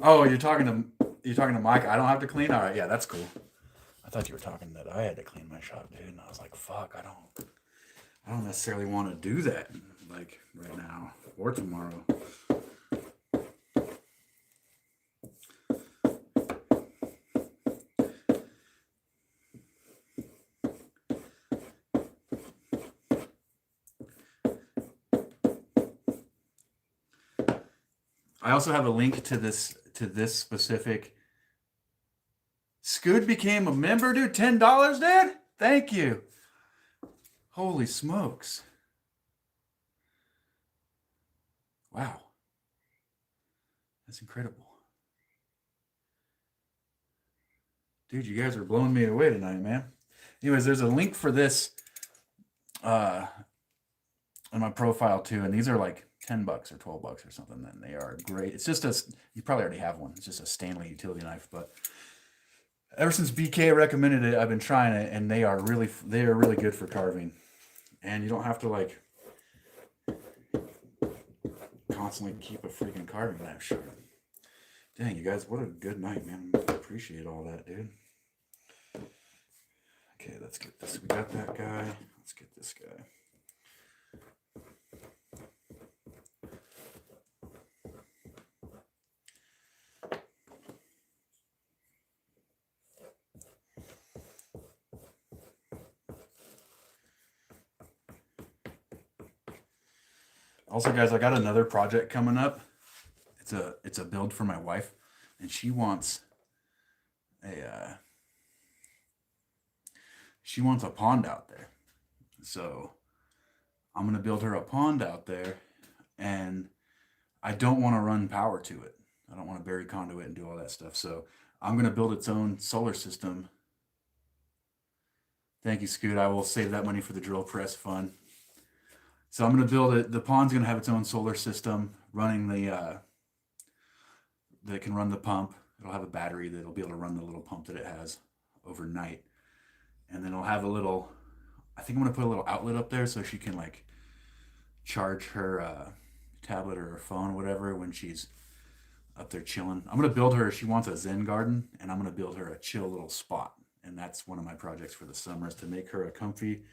Oh, you're talking to Mike. I don't have to clean. All right, yeah, that's cool. I thought you were talking that I had to clean my shop, dude, and I was like, fuck, I don't necessarily want to do that like right now or tomorrow. I also have a link to this specific. Scoot became a member, dude. $10, dude. Thank you. Holy smokes! Wow, that's incredible, dude. You guys are blowing me away tonight, man. Anyways, there's a link for this uh, on my profile too, and these are like $10 or $12 or something. And they are great. It's just you probably already have one. It's just a Stanley utility knife, but ever since BK recommended it, I've been trying it, and they are really good for carving. And you don't have to like constantly keep a freaking carving knife sharp. Dang, you guys, what a good night, man. I appreciate all that, dude. Okay, let's get this. We got that guy. Let's get this guy. Also, guys, I got another project coming up. It's a build for my wife, and she wants a pond out there. So I'm gonna build her a pond out there, and I don't want to run power to it. I don't want to bury conduit and do all that stuff. So I'm gonna build its own solar system. Thank you, Scoot. I will save that money for the drill press fund. So I'm going to build it. The pond's going to have its own solar system running that can run the pump. It'll have a battery that'll be able to run the little pump that it has overnight. And then it'll have I think I'm going to put a little outlet up there so she can like charge her tablet or her phone, whatever, when she's up there chilling. I'm going to build her, she wants a Zen garden, and I'm going to build her a chill little spot. And that's one of my projects for the summer, is to make her a cozy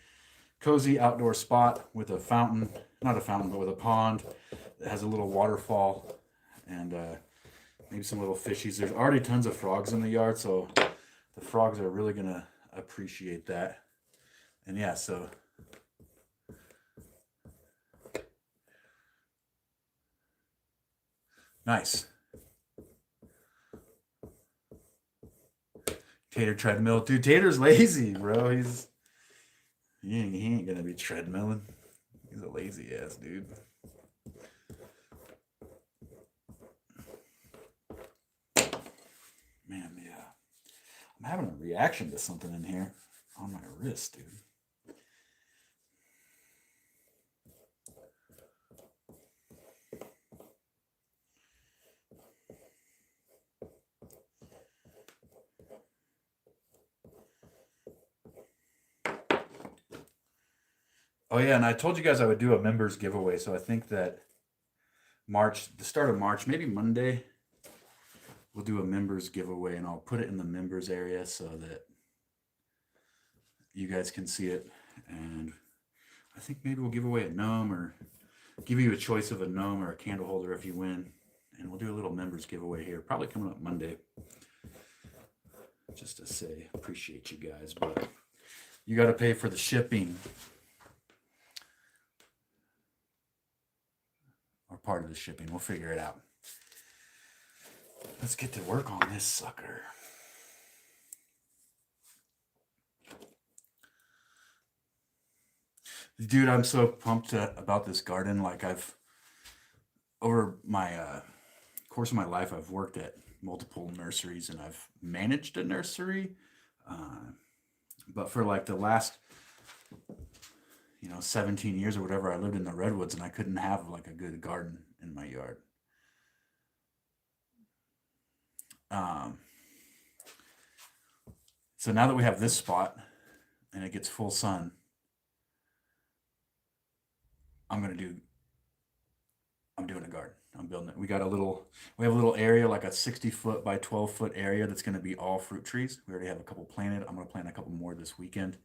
outdoor spot with a fountain, not a fountain, but with a pond that has a little waterfall and maybe some little fishies. There's already tons of frogs in the yard, so the frogs are really going to appreciate that. And yeah, so nice. Tater treadmill. Dude, Tater's lazy, bro. He ain't gonna be treadmilling. He's a lazy ass dude. Man, yeah. I'm having a reaction to something in here on my wrist, dude. Oh yeah, and I told you guys I would do a members giveaway, so I think that the start of March, maybe Monday, we'll do a members giveaway, and I'll put it in the members area so that you guys can see it. And I think maybe we'll give away a gnome, or give you a choice of a gnome or a candle holder if you win. And we'll do a little members giveaway here, probably coming up Monday. Just to say, appreciate you guys, but you got to pay for the shipping. Or part of the shipping. We'll figure it out. Let's get to work on this sucker. Dude, I'm so pumped about this garden. Like, over my course of my life, I've worked at multiple nurseries, and I've managed a nursery. But for like the last 17 years or whatever, I lived in the redwoods, and I couldn't have like a good garden in my yard. So now that we have this spot and it gets full sun, I'm doing a garden. I'm building it. We have a little area, like a 60-foot by 12-foot area that's going to be all fruit trees. We already have a couple planted. I'm going to plant a couple more this weekend.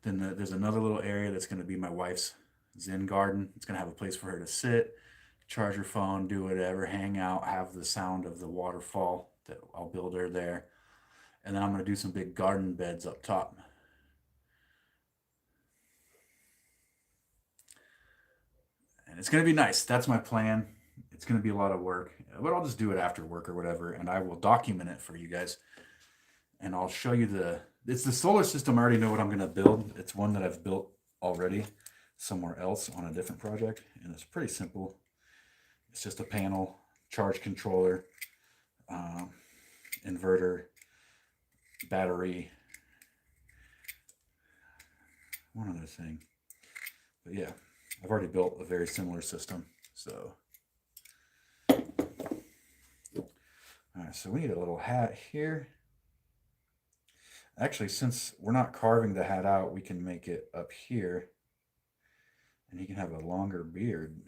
Then there's another little area that's going to be my wife's Zen garden. It's going to have a place for her to sit, charge her phone, do whatever, hang out, have the sound of the waterfall that I'll build her there. And then I'm going to do some big garden beds up top. And it's going to be nice. That's my plan. It's going to be a lot of work, but I'll just do it after work or whatever, and I will document it for you guys. And I'll show you it's the solar system. I already know what I'm going to build. It's one that I've built already somewhere else on a different project, and it's pretty simple. It's just a panel, charge controller, inverter, battery, one other thing. But yeah, I've already built a very similar system. So, all right, so we need a little hat here. Actually, since we're not carving the hat out, we can make it up here. And he can have a longer beard.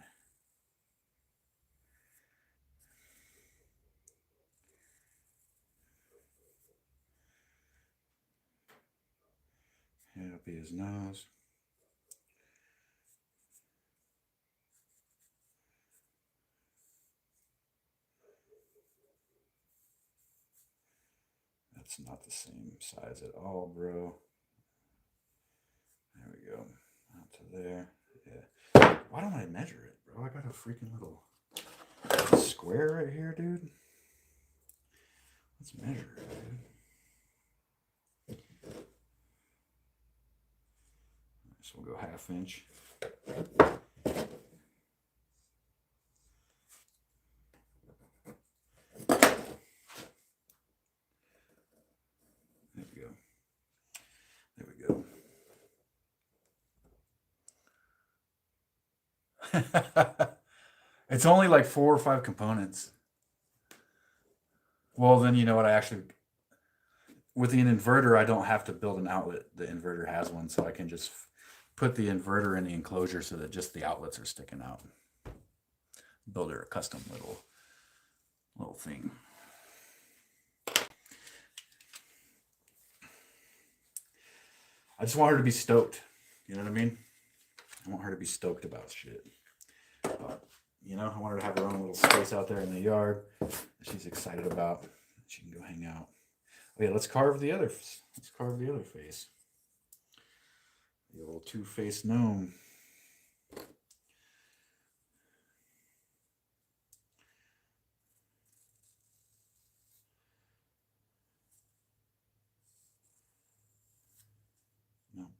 It'll be his nose. That's not the same size at all, bro. There we go. Out to there. Yeah. Why don't I measure it, bro? I got a freaking little square right here, dude. Let's measure it, dude. So we'll go 1/2 inch. There we go. There we go. It's only like 4 or 5 components. Well, then you know what? With the inverter, I don't have to build an outlet. The inverter has one, so I can just put the inverter in the enclosure so that just the outlets are sticking out. Build her a custom little thing. I just want her to be stoked. You know what I mean? I want her to be stoked about shit. You know, I want her to have her own little space out there in the yard that she's excited about. She can go hang out. Oh yeah, let's carve the other face. The old 2-faced gnome. No.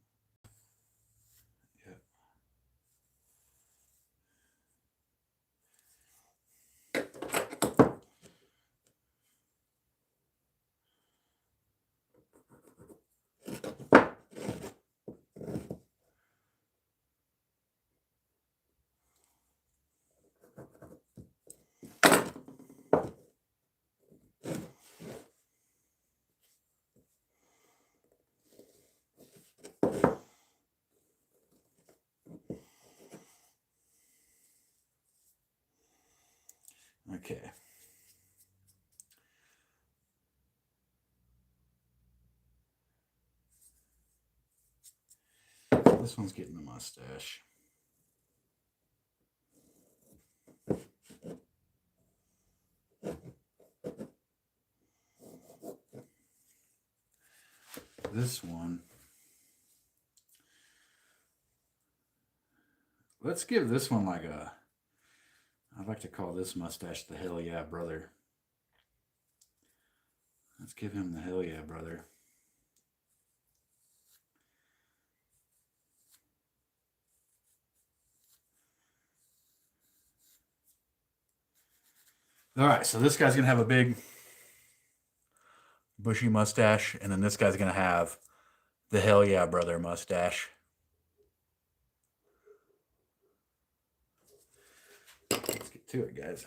Yeah. Okay. This one's getting the mustache. This one, let's give this one like I'd like to call this mustache the hell yeah brother. Let's give him the hell yeah brother. All right, so this guy's going to have a big bushy mustache, and then this guy's going to have the hell yeah brother mustache. Let's get to it, guys.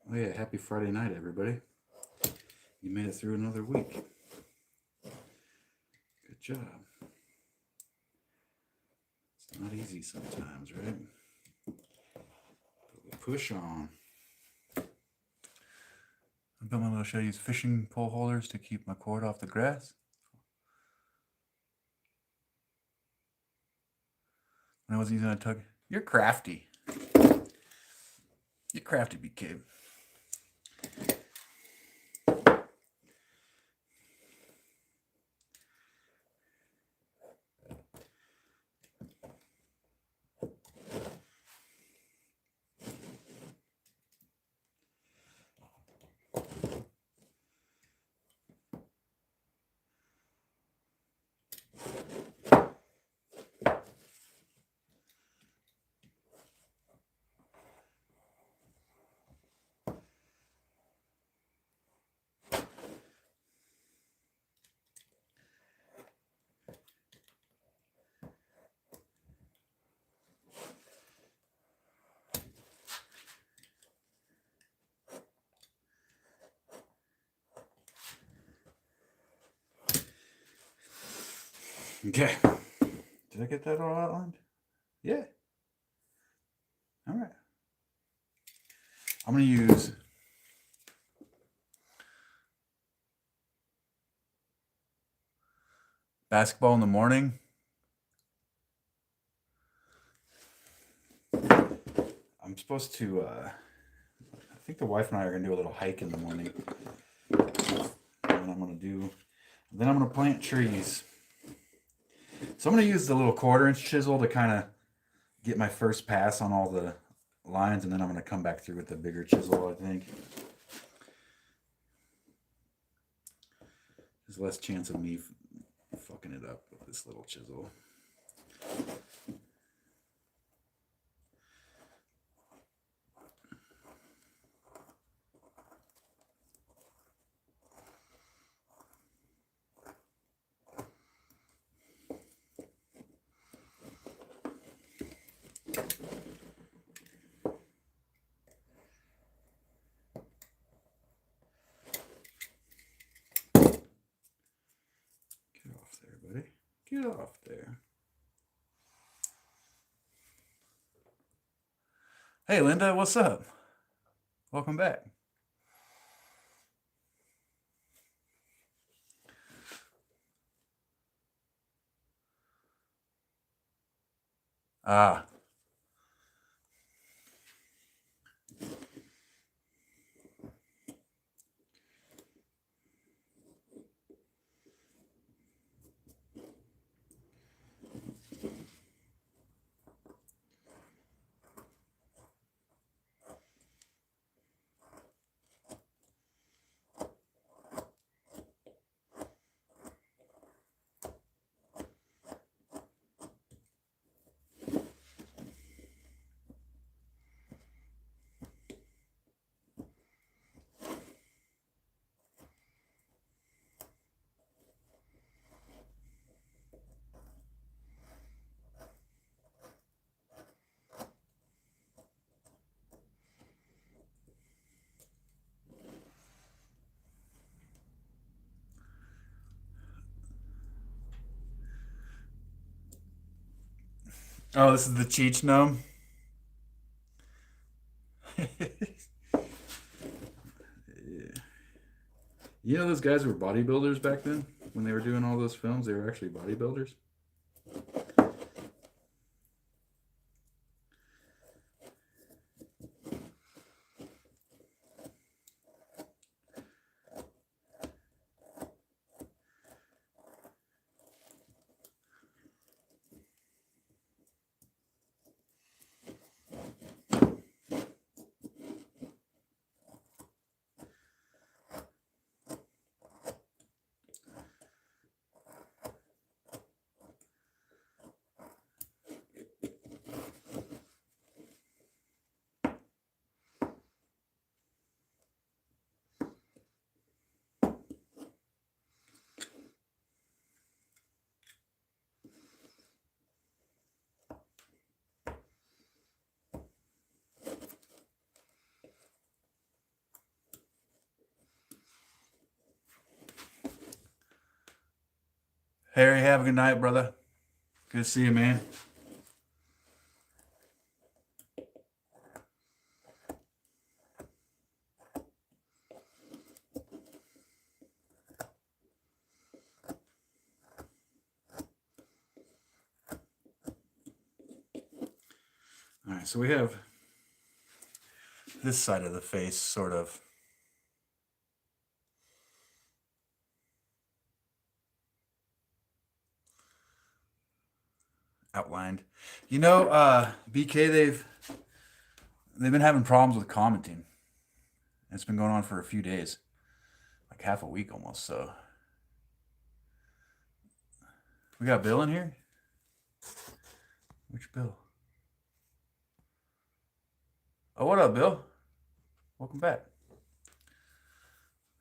Oh yeah, happy Friday night, everybody. You made it through another week. Good job. It's not easy sometimes, right? But we push on. I built my little shed. I use fishing pole holders to keep my cord off the grass. When I was using a tug. You're crafty. You're crafty, big kid. Okay. Did I get that all outlined? Yeah. All right. I'm going to use basketball in the morning. I'm supposed to, I think the wife and I are going to do a little hike in the morning. And I'm going to do, then I'm going to plant trees. So I'm going to use the little 1/4-inch chisel to kind of get my first pass on all the lines, and then I'm going to come back through with the bigger chisel, I think. There's less chance of me fucking it up with this little chisel. Get off there, buddy. Get off there. Hey, Linda, what's up? Welcome back. Ah. Oh, this is the Cheech gnome. Yeah. You know those guys were bodybuilders back then? When they were doing all those films, they were actually bodybuilders. Harry, have a good night, brother. Good to see you, man. All right, so we have this side of the face sort of outlined. You know, BK, they've been having problems with commenting. It's been going on for a few days, like half a week almost. So we got Bill in here. Which Bill? Oh, what up, Bill? Welcome back.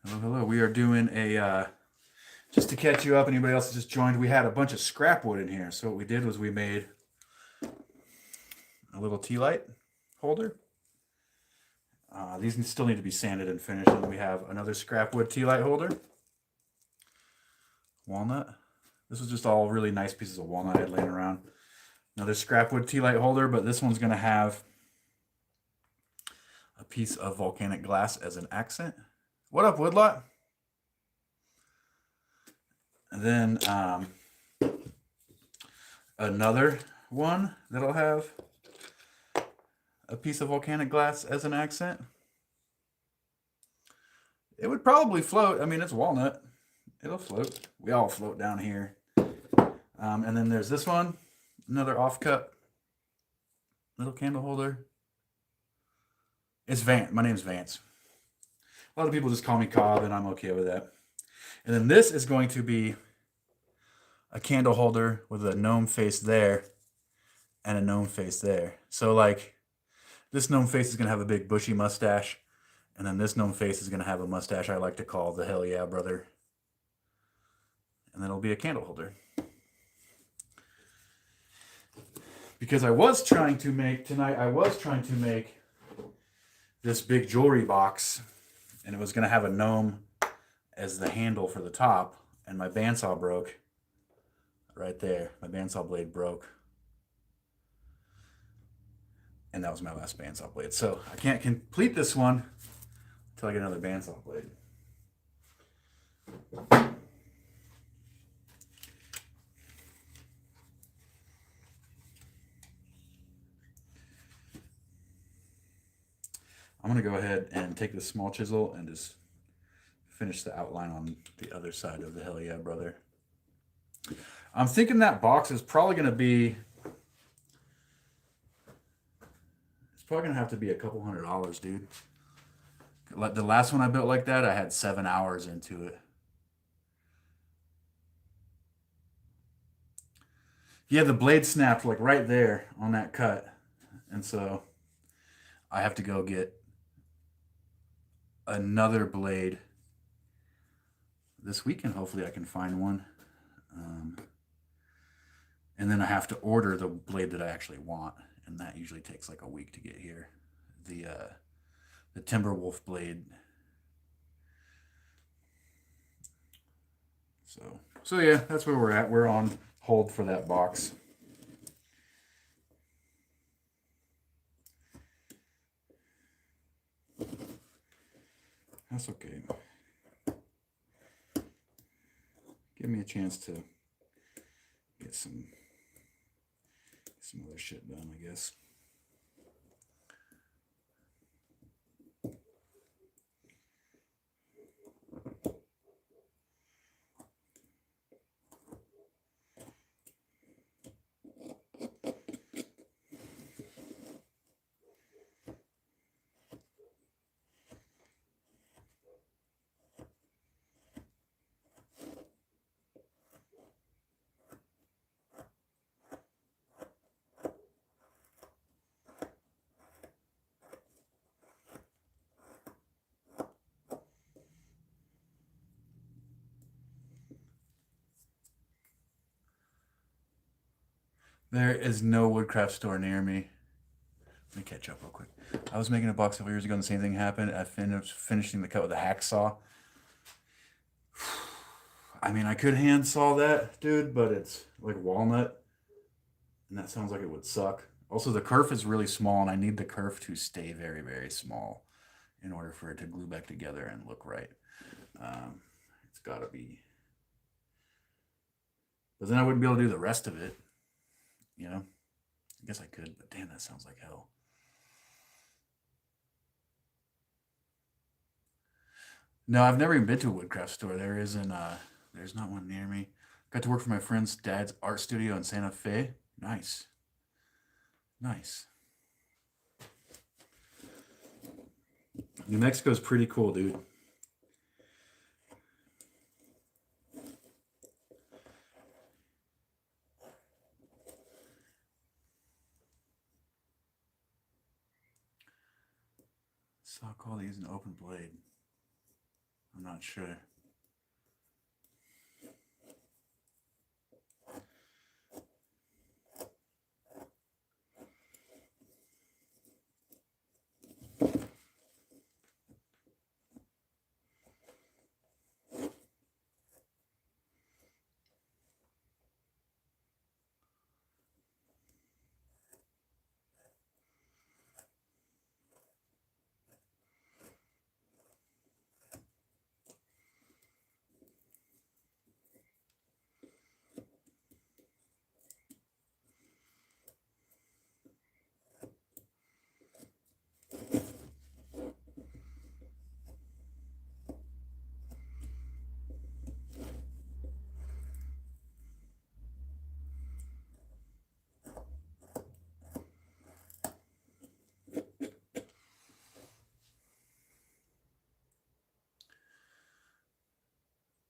Hello, hello. We are doing a just to catch you up. Anybody else that just joined? We had a bunch of scrap wood in here. So what we did was we made a little tea light holder. These still need to be sanded and finished. And we have another scrap wood tea light holder. Walnut. This was just all really nice pieces of walnut I had laying around. Another scrap wood tea light holder, but this one's going to have a piece of volcanic glass as an accent. What up, Woodlot? And then another one that'll have a piece of volcanic glass as an accent. It would probably float. I mean, it's walnut. It'll float. We all float down here. And then there's this one, another off-cut little candle holder. It's Vance. My name's Vance. A lot of people just call me Cobb, and I'm okay with that. And then this is going to be a candle holder with a gnome face there and a gnome face there. So, like, this gnome face is going to have a big bushy mustache, and then this gnome face is going to have a mustache I like to call the Hell Yeah Brother. And then it'll be a candle holder. Because I was trying to make this big jewelry box, and it was going to have a gnome as the handle for the top, and my bandsaw broke right there. My bandsaw blade broke. And that was my last bandsaw blade. So I can't complete this one until I get another bandsaw blade. I'm going to go ahead and take this small chisel and just finish the outline on the other side of the Hell Yeah Brother. I'm thinking that box is probably going to be... It's probably going to have to be a couple $100, dude. The last one I built like that, I had 7 hours into it. Yeah, the blade snapped like right there on that cut. And so I have to go get another blade this weekend. Hopefully I can find one. And then I have to order the blade that I actually want. And that usually takes like a week to get here. The Timberwolf blade. So yeah, that's where we're at. We're on hold for that box. That's okay. Give me a chance to get some other shit done, I guess. There is no woodcraft store near me. Let me catch up real quick. I was making a box a couple years ago and the same thing happened. I finished finishing the cut with a hacksaw. I mean, I could hand saw that, dude, but it's like walnut, and that sounds like it would suck. Also, the kerf is really small, and I need the kerf to stay very, very small in order for it to glue back together and look right. It's got to be. But then I wouldn't be able to do the rest of it, you know? I guess I could, but damn, that sounds like hell. No, I've never even been to a woodcraft store. There's not one near me. Got to work for my friend's dad's art studio in Santa Fe. Nice. Nice. New Mexico's pretty cool, dude. Saw call these an open blade. I'm not sure.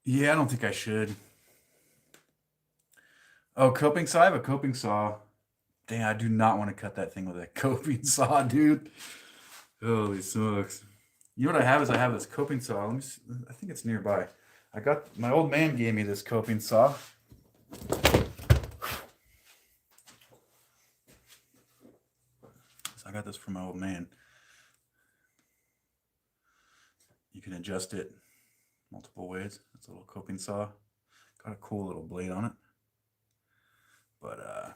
Yeah, I don't think I should. Oh, coping saw? I have a coping saw. Dang, I do not want to cut that thing with a coping saw, dude. Holy smokes. You know what I have is I have this coping saw. Let me see. I think it's nearby. My old man gave me this coping saw. So I got this from my old man. You can adjust it multiple ways. It's a little coping saw. Got a cool little blade on it. But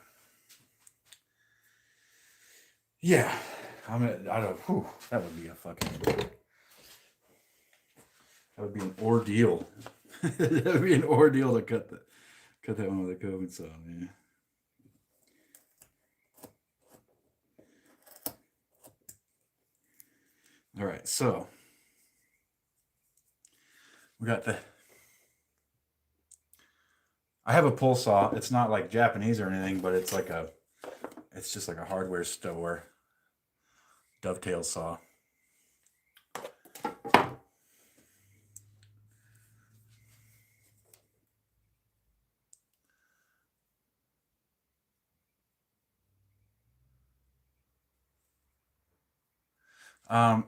yeah, I don't. Whew, that would be a fucking. That would be an ordeal. That would be an ordeal to cut that one with a coping saw, man. All right, so we got I have a pull saw. It's not like Japanese or anything, but it's just like a hardware store dovetail saw.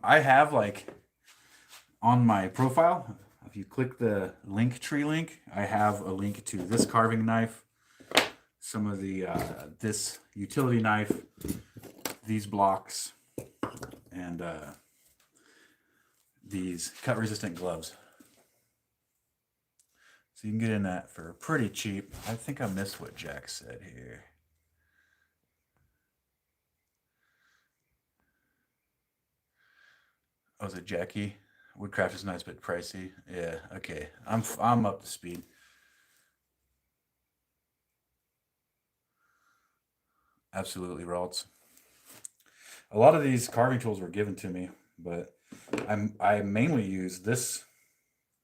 I have like on my profile, if you click the link tree link, I have a link to this carving knife, some of the this utility knife, these blocks, and these cut resistant gloves. So you can get in that for pretty cheap. I think I missed what Jack said here. Oh, is it Jackie? Woodcraft is nice but pricey. Yeah, okay. I'm up to speed. Absolutely, Ralts. A lot of these carving tools were given to me, but I mainly use this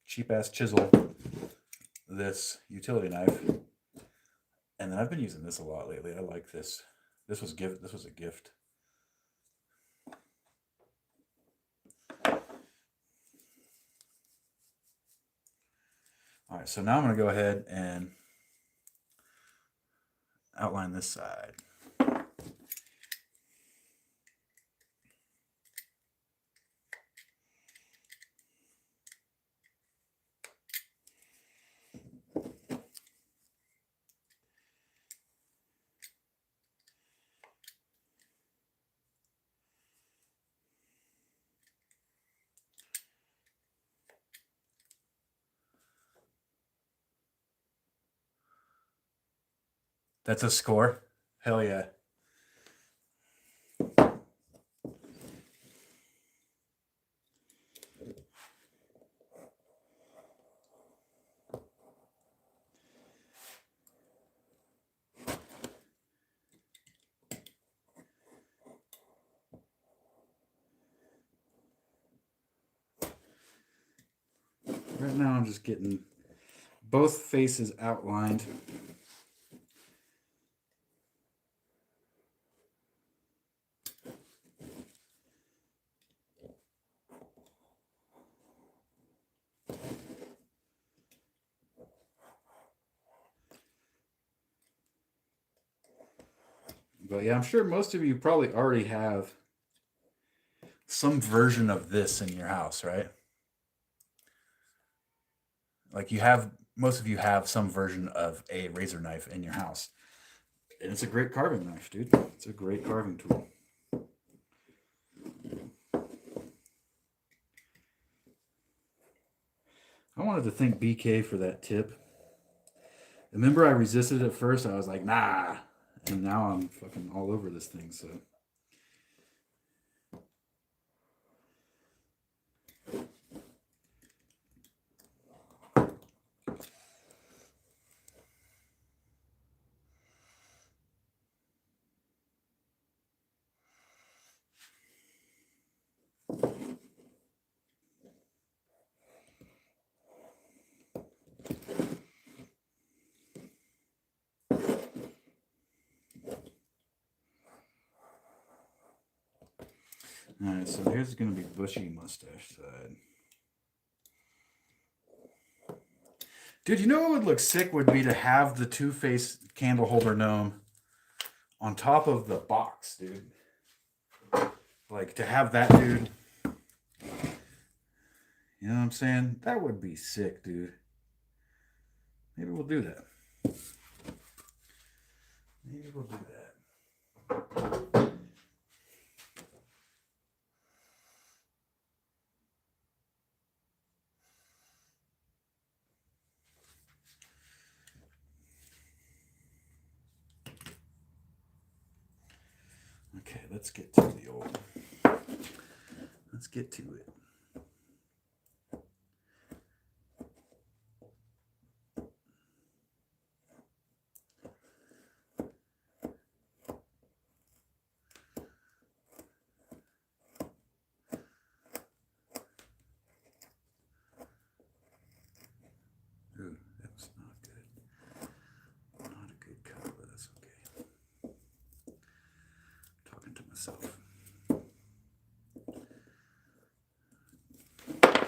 cheap ass chisel, this utility knife, and then I've been using this a lot lately. I like this. This was a gift. All right, so now I'm going to go ahead and outline this side. That's a score. Hell yeah. Right now I'm just getting both faces outlined. But yeah, I'm sure most of you probably already have some version of this in your house, right? Like most of you have some version of a razor knife in your house. And it's a great carving knife, dude. It's a great carving tool. I wanted to thank BK for that tip. Remember I resisted at first. I was like, nah. And now I'm fucking all over this thing, so. Alright, so here's going to be bushy mustache side. Dude, you know what would look sick would be to have the two-face candle holder gnome on top of the box, dude. Like, to have that dude. You know what I'm saying? That would be sick, dude. Maybe we'll do that. Maybe we'll do that. Okay, let's get to the old. Let's get to it. Ooh, that was not good. Not a good cut, but that's okay. Talking to myself.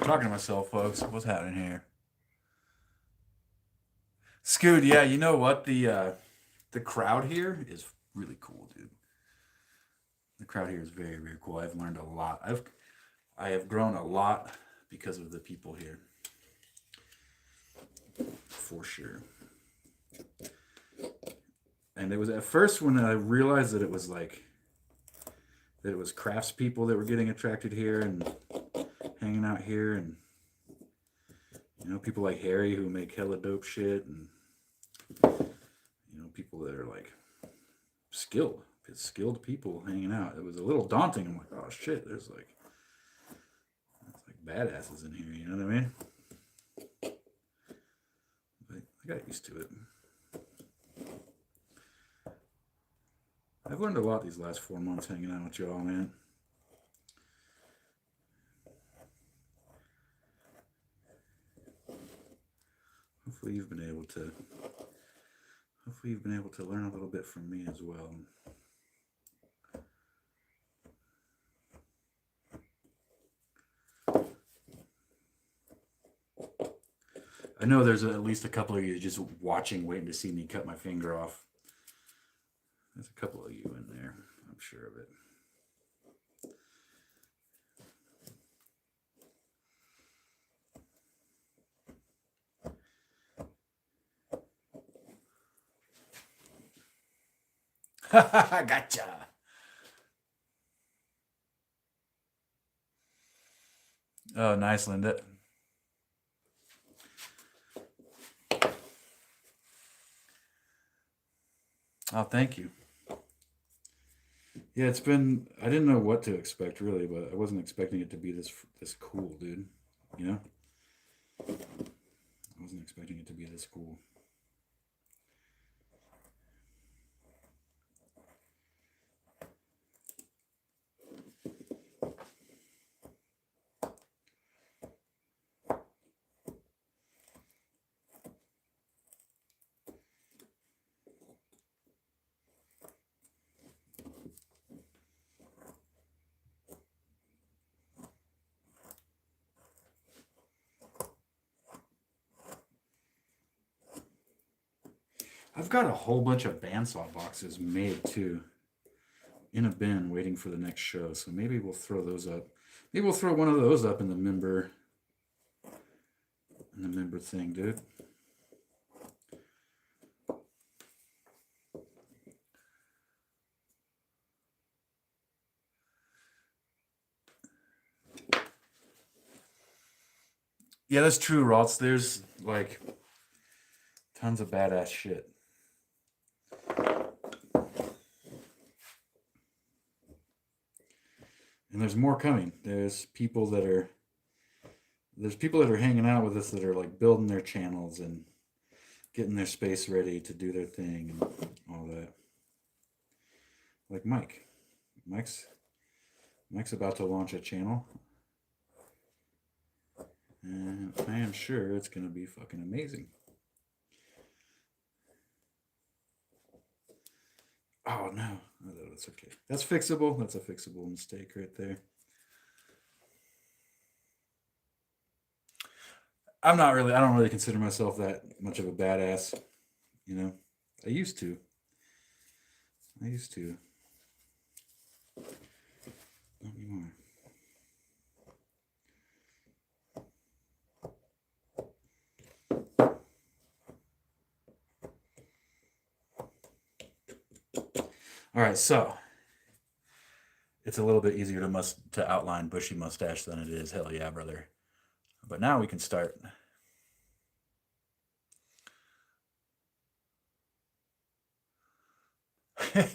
Talking to myself, folks. What's happening here? Scoot, yeah, you know what? The crowd here is really cool, dude. The crowd here is very, very cool. I've learned a lot. I have grown a lot because of the people here. For sure. And it was at first when I realized that it was like that it was craftspeople that were getting attracted here and hanging out here, and you know, people like Harry who make hella dope shit, and you know, people that are like skilled people hanging out. It was a little daunting. I'm like, oh shit, there's like badasses in here, you know what I mean? But I got used to it. I've learned a lot these last 4 months hanging out with y'all, man. Hopefully you've been able to learn a little bit from me as well. I know there's at least a couple of you just watching, waiting to see me cut my finger off. There's a couple of you in there, I'm sure of it. Gotcha. Oh, nice, Linda. Oh, thank you. Yeah, it's been. I didn't know what to expect really, but I wasn't expecting it to be this cool, dude. You know, I wasn't expecting it to be this cool. I've got a whole bunch of bandsaw boxes made too, in a bin, waiting for the next show. So maybe we'll throw those up. Maybe we'll throw one of those up in the member thing, dude. Yeah, that's true, Ralts. There's like tons of badass shit. And there's more coming. There's people that are hanging out with us that are like building their channels and getting their space ready to do their thing and all that. Like Mike. Mike's about to launch a channel. And I am sure it's gonna be fucking amazing. Oh no, that's okay. That's fixable. That's a fixable mistake right there. I don't really consider myself that much of a badass. You know, I used to. Not anymore. All right, so it's a little bit easier to outline bushy mustache than it is hell yeah, brother. But now we can start. I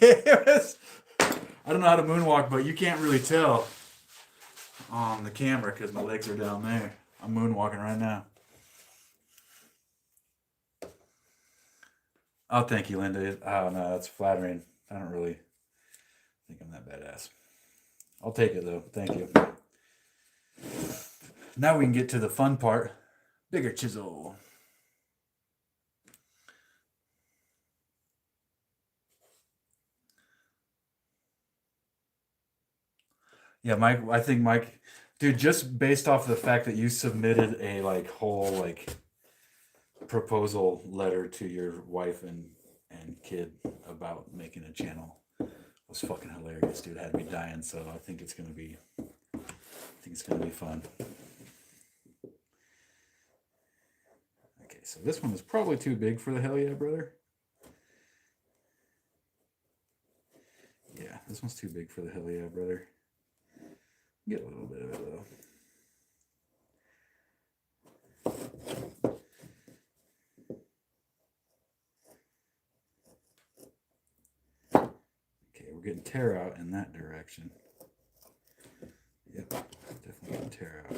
don't know how to moonwalk, but you can't really tell on the camera because my legs are down there. I'm moonwalking right now. Oh, thank you, Linda. Oh no, that's flattering. I don't really think I'm that badass. I'll take it though. Thank you. Now we can get to the fun part. Bigger chisel. Yeah, Mike. I think Mike, dude, just based off the fact that you submitted a like whole like proposal letter to your wife and kid about making a channel was fucking hilarious, dude. It had me dying. So I think it's gonna be fun. Okay, so this one is probably too big for the hell yeah, brother. Yeah, this one's too big for the hell yeah, brother. Get a little bit of it though. Okay, we're getting tear out in that direction. Yep, definitely getting tear out.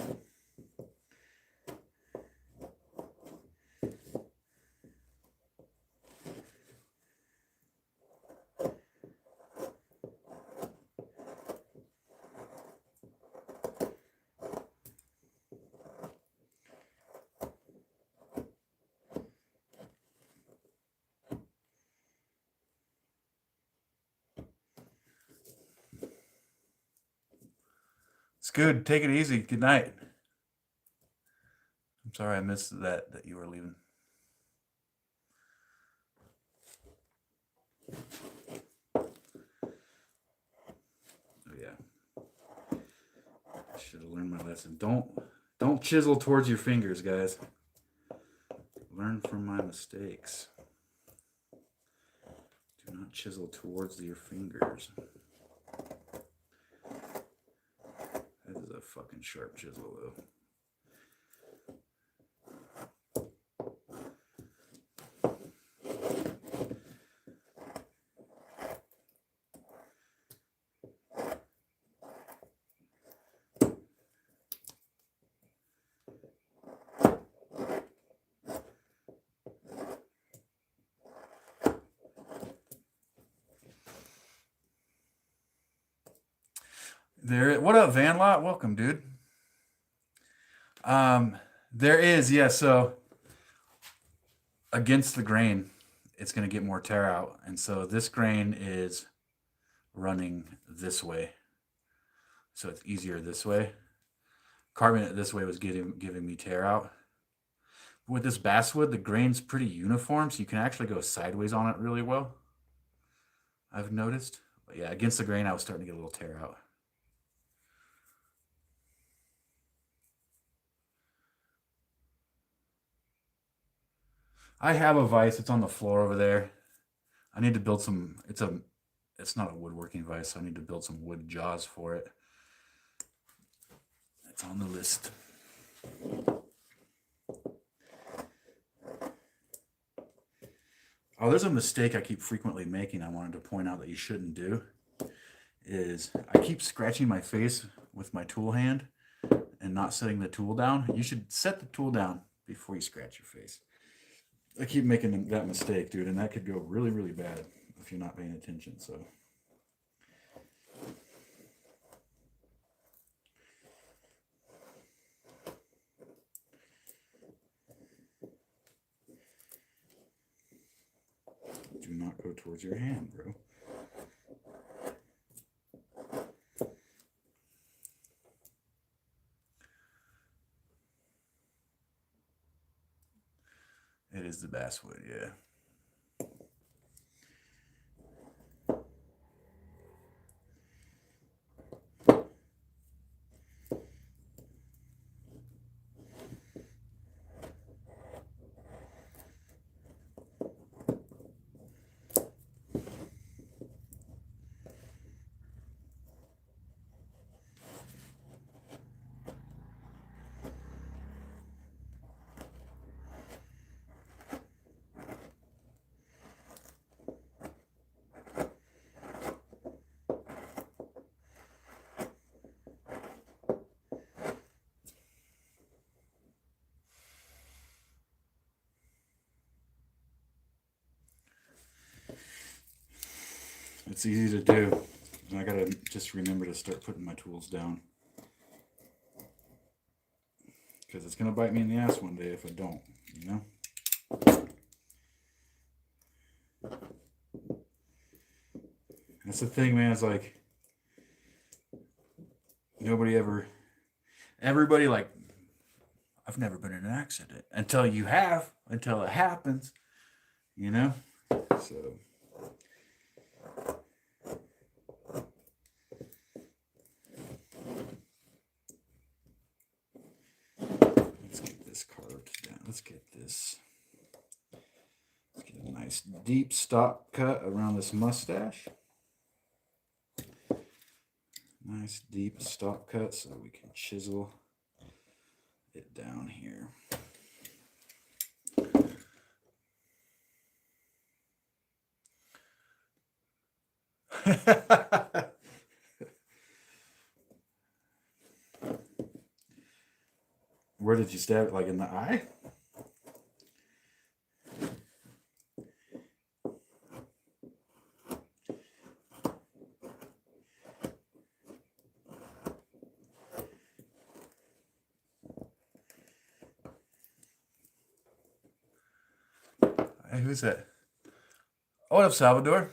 It's good. Take it easy. Good night. I'm sorry I missed that you were leaving. Oh yeah. I should have learned my lesson. Don't chisel towards your fingers, guys. Learn from my mistakes. Do not chisel towards your fingers. That is a fucking sharp chisel, though. There. What up, Van Lot? Welcome, dude. There is, yeah. So against the grain, it's going to get more tear out, and so this grain is running this way, so it's easier this way. Carving it this way was giving me tear out. With this basswood, the grain's pretty uniform, so you can actually go sideways on it really well. I've noticed. But yeah, against the grain, I was starting to get a little tear out. I have a vise. It's on the floor over there. I need to build some. It's not a woodworking vise, so I need to build some wood jaws for it. It's on the list. Oh, there's a mistake I keep frequently making. I wanted to point out that you shouldn't do. Is I keep scratching my face with my tool hand and not setting the tool down. You should set the tool down before you scratch your face. I keep making that mistake, dude, and that could go really, really bad if you're not paying attention. So. Do not go towards your hand, bro. It is the basswood, yeah. It's easy to do. And I gotta just remember to start putting my tools down. Because it's gonna bite me in the ass one day if I don't, you know? That's the thing, man. It's like everybody like, I've never been in an accident until it happens, you know? So. Let's get this carved down. Let's get a nice deep stop cut around this mustache. Nice deep stop cut so we can chisel it down here. Where did you stab it? Like in the eye? Hey, who's that? Oh, what up, Salvador?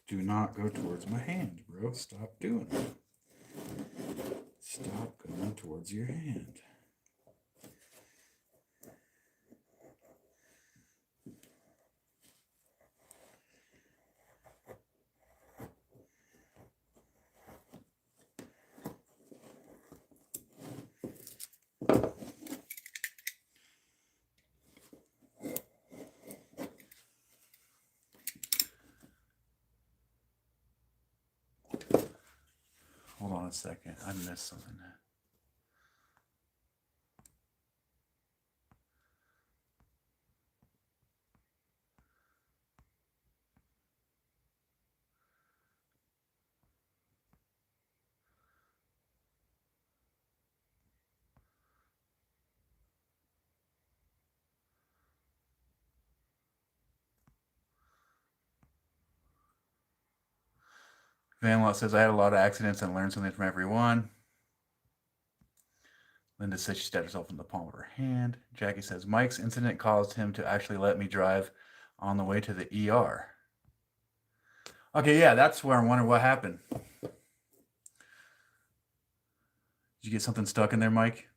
Do not go towards my hand, bro. Stop doing it. Stop going towards your hand. Hold on a second. I missed something. Vanlot says, I had a lot of accidents and learned something from every one. Linda says she stabbed herself in the palm of her hand. Jackie says, Mike's incident caused him to actually let me drive on the way to the ER. Okay, yeah, that's where I wonder what happened. Did you get something stuck in there, Mike?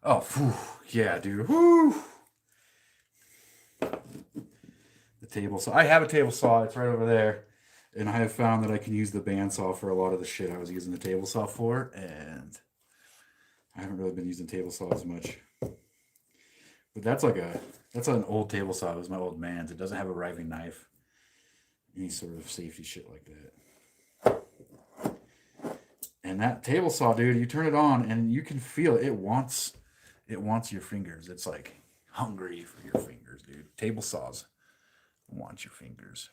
Oh, phew. Yeah, dude. Whew. The table saw. I have a table saw. It's right over there. And I have found that I can use the bandsaw for a lot of the shit I was using the table saw for. And I haven't really been using table saw as much. But that's an old table saw. It was my old man's. It doesn't have a riving knife. Any sort of safety shit like that. And that table saw, dude, you turn it on and you can feel it. It wants your fingers. It's like hungry for your fingers, dude. Table saws want your fingers.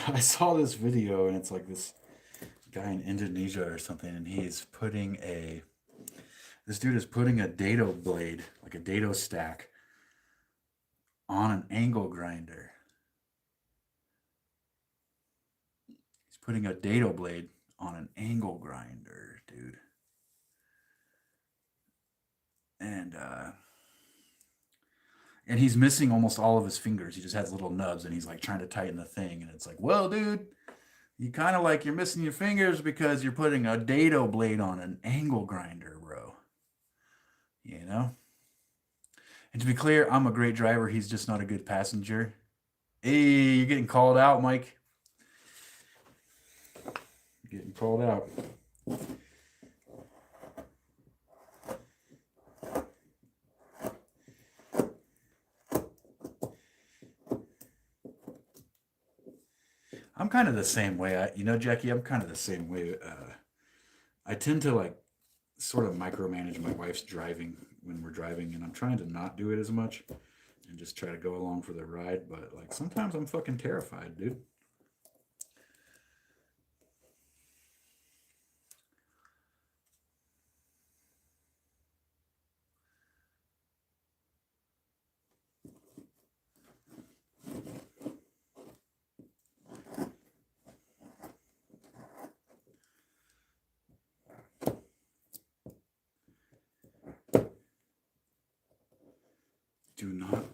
I saw this video and it's like this guy in Indonesia or something, and this dude is putting a dado blade, like a dado stack, on an angle grinder. He's putting a dado blade on an angle grinder, dude. And he's missing almost all of his fingers. He just has little nubs, and he's like trying to tighten the thing. And it's like, well, dude, you kind of like you're missing your fingers because you're putting a dado blade on an angle grinder, bro. You know? And to be clear, I'm a great driver. He's just not a good passenger. Hey, you're getting called out, Mike. You're getting called out. I'm kind of the same way. Jackie, I'm kind of the same way. I tend to like sort of micromanage my wife's driving when we're driving, and I'm trying to not do it as much and just try to go along for the ride. But like sometimes I'm fucking terrified, dude. Do not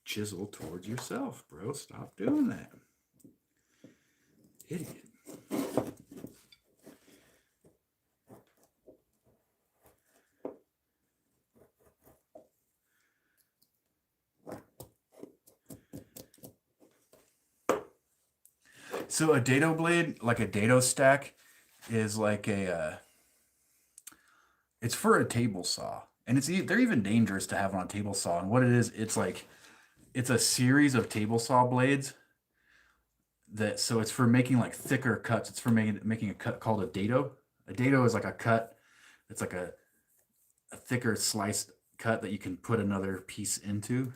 chisel towards yourself, bro. Stop doing that. Idiot. So a dado blade, like a dado stack, is like it's for a table saw. And they're even dangerous to have on a table saw. And what it is, it's a series of table saw blades so it's for making like thicker cuts. It's for making a cut called a dado. A dado is like a cut. It's like a thicker sliced cut that you can put another piece into. You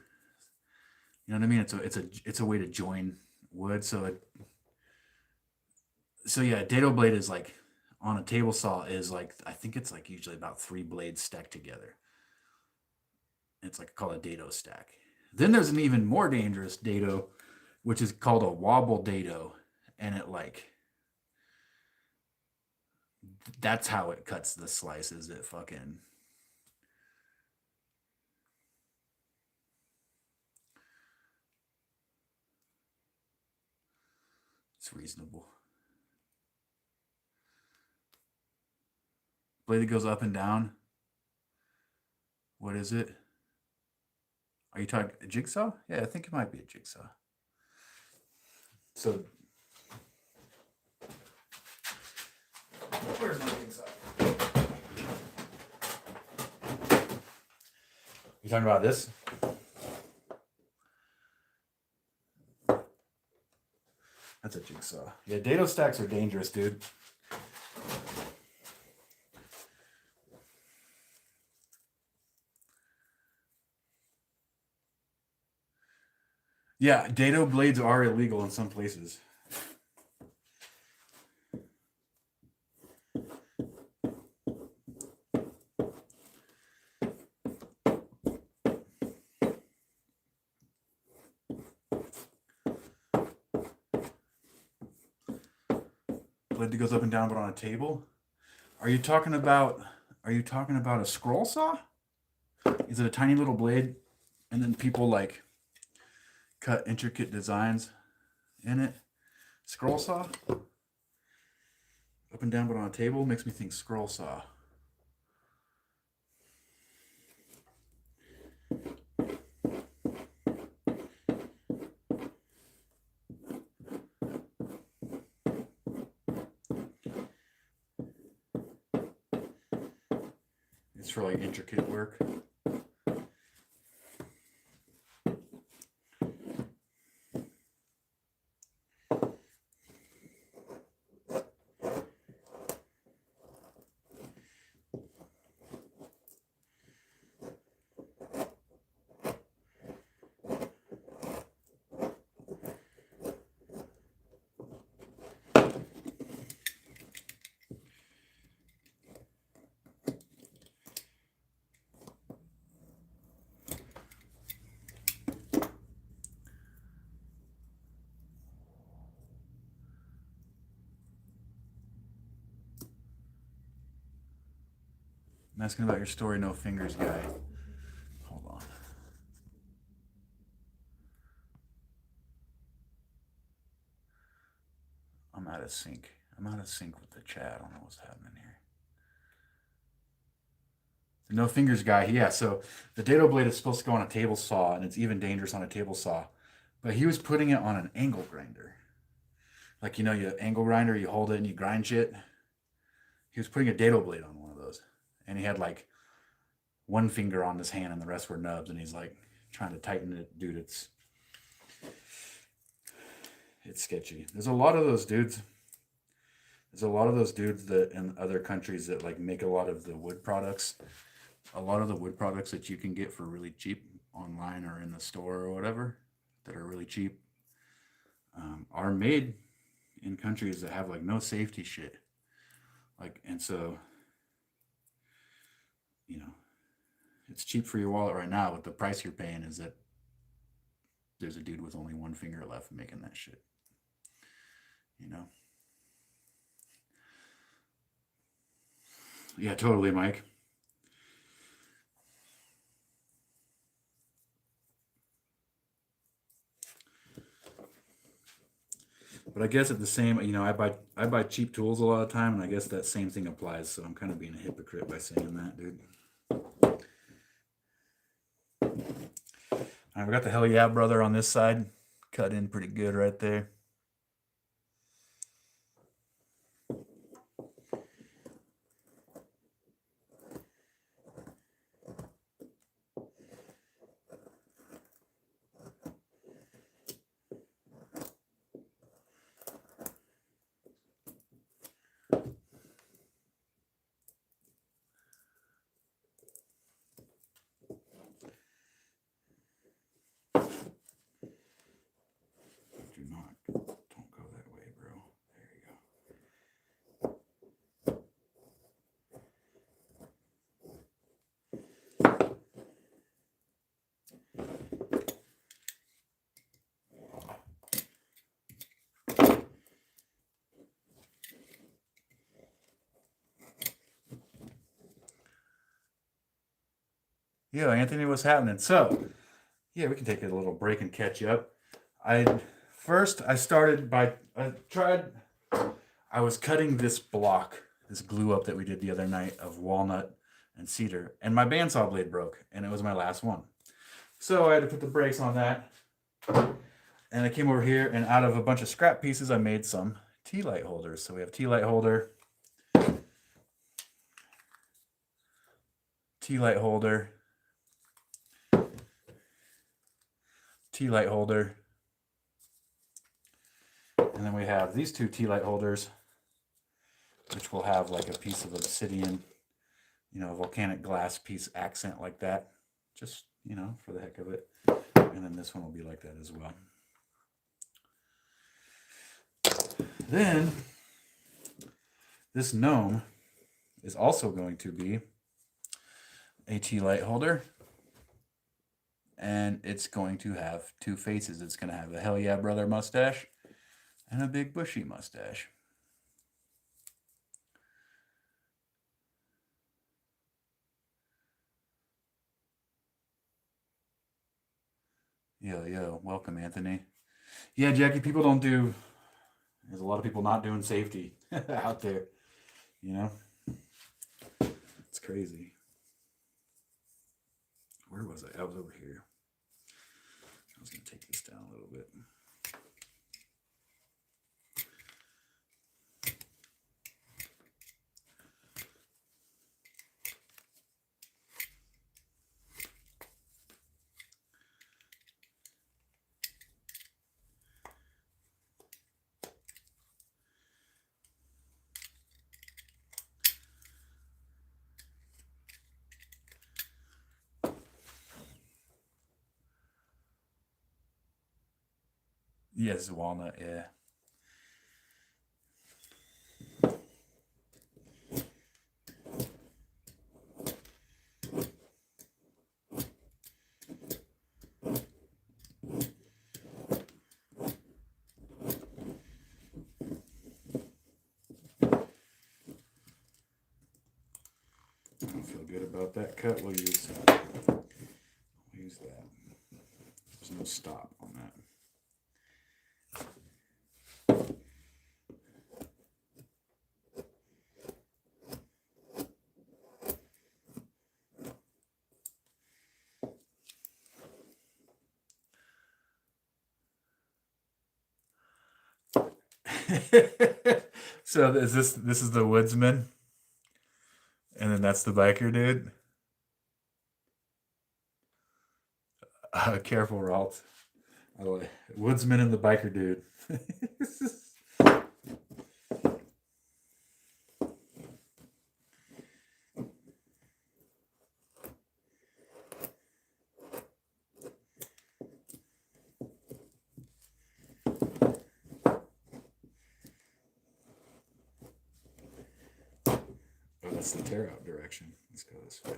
know what I mean? It's a way to join wood. So yeah, a dado blade is like on a table saw is like, I think it's like usually about 3 blades stacked together. It's like called a dado stack. Then there's an even more dangerous dado, which is called a wobble dado. And that's how it cuts the slices. It's reasonable. Blade that goes up and down. What is it? Are you talking a jigsaw? Yeah, I think it might be a jigsaw. So, where's my jigsaw? You talking about this? That's a jigsaw. Yeah, dado stacks are dangerous, dude. Yeah, dado blades are illegal in some places. Blade that goes up and down but on a table? Are you talking about a scroll saw? Is it a tiny little blade and then people like cut intricate designs in it? Scroll saw? Up and down but on a table makes me think scroll saw. It's for like intricate work. I'm asking about your story, no fingers guy. Hold on. I'm out of sync. I'm out of sync with the chat. I don't know what's happening here. The no fingers guy, yeah. So the dado blade is supposed to go on a table saw, and it's even dangerous on a table saw. But he was putting it on an angle grinder. Like, you know, you angle grinder, you hold it and you grind shit. He was putting a dado blade on one of those. And he had like one finger on his hand and the rest were nubs. And he's like trying to tighten it. Dude, it's sketchy. There's a lot of those dudes. There's a lot of those dudes that in other countries that like make a lot of the wood products. A lot of the wood products that you can get for really cheap online or in the store or whatever that are really cheap are made in countries that have like no safety shit. Like, and so, you know, it's cheap for your wallet right now, but the price you're paying is that there's a dude with only one finger left making that shit. You know? Yeah, totally, Mike. But I guess at the same, you know, I buy cheap tools a lot of time, and I guess that same thing applies. So I'm kind of being a hypocrite by saying that, dude. All right, we got the hell yeah brother on this side, cut in pretty good right there. Don't go that way, bro. There you go. Yeah, Anthony, what's happening? So, yeah, we can take a little break and catch up. I was cutting this block, this glue up that we did the other night of walnut and cedar, and my bandsaw blade broke, and it was my last one. So I had to put the brakes on that, and I came over here, and out of a bunch of scrap pieces, I made some tealight holders. So we have tealight holder, tealight holder, tealight holder. And And then we have these two tea light holders, which will have like a piece of obsidian, you know, volcanic glass piece accent like that. Just, you know, for the heck of it. And then this one will be like that as well. Then this gnome is also going to be a tea light holder. And it's going to have two faces. It's going to have a hell yeah brother mustache and a big bushy mustache. Yo, welcome, Anthony. Yeah, Jackie, people don't do, there's a lot of people not doing safety out there, you know? It's crazy. Where was I? I was over here. I was going to take this down a little bit. Yes, walnut, yeah. I don't feel good about that cut. We'll use that. There's no stop on that. So is this is the woodsman, and then that's the biker dude. Careful, Ralt. Woodsman and the biker dude. Oh, that's the tear out direction. Let's go this way.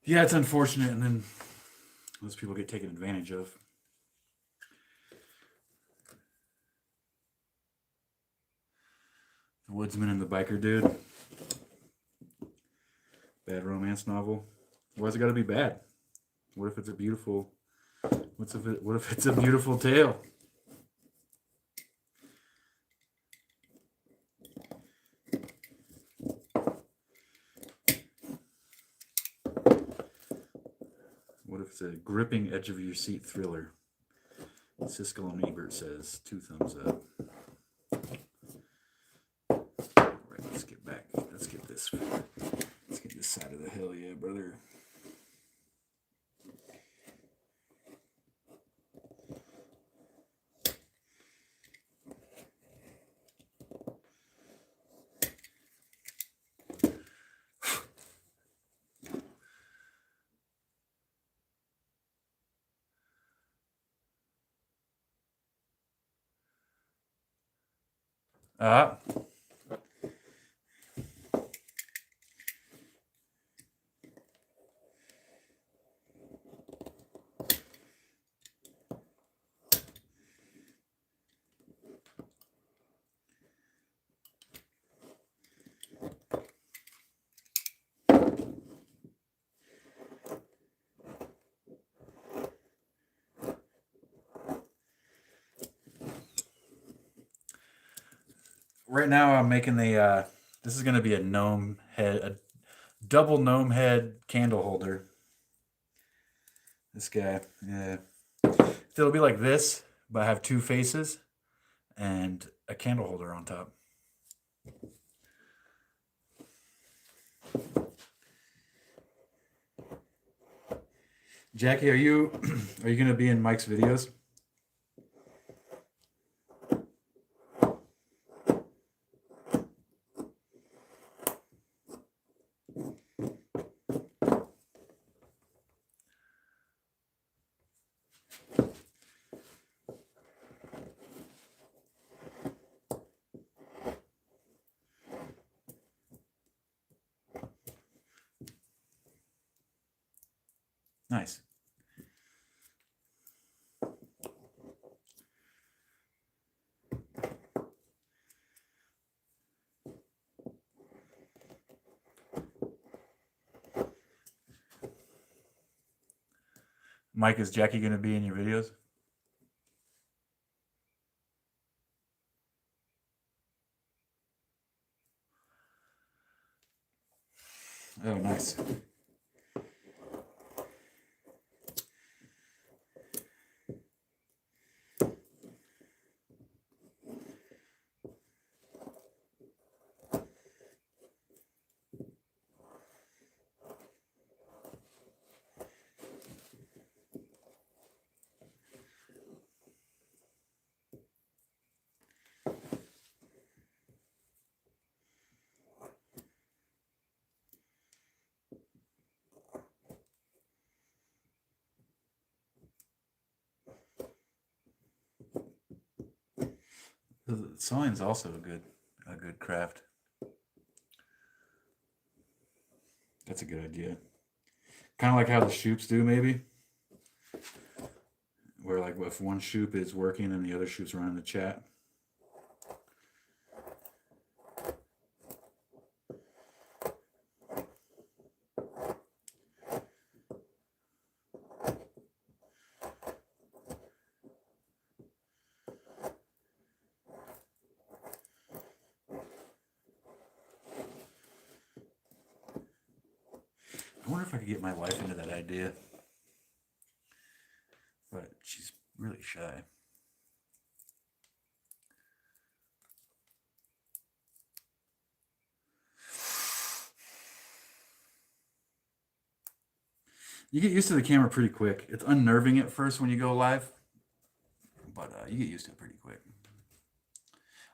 Yeah, it's unfortunate, and then those people get taken advantage of. The Woodsman and the Biker Dude. Bad romance novel. Why's it got to be bad? What if it's a beautiful? What if it's a beautiful tale? What if it's a gripping edge of your seat thriller? Siskel and Ebert says 2 thumbs up. Right, let's get back. Let's get this side of the hell yeah, brother. Ah. Right now I'm making the this is gonna be a gnome head, a double gnome head candle holder. This guy, yeah. It'll be like this, but I have two faces and a candle holder on top. Jackie, are you are you gonna be in Mike's videos? Nice. Mike, is Jackie gonna be in your videos? Oh, nice. Sewing's also a good craft. That's a good idea. Kind of like how the shoops do, maybe. Where like if one shoop is working and the other shoop's running the chat. I wonder if I could get my wife into that idea. But she's really shy. You get used to the camera pretty quick. It's unnerving at first when you go live, but you get used to it pretty quick.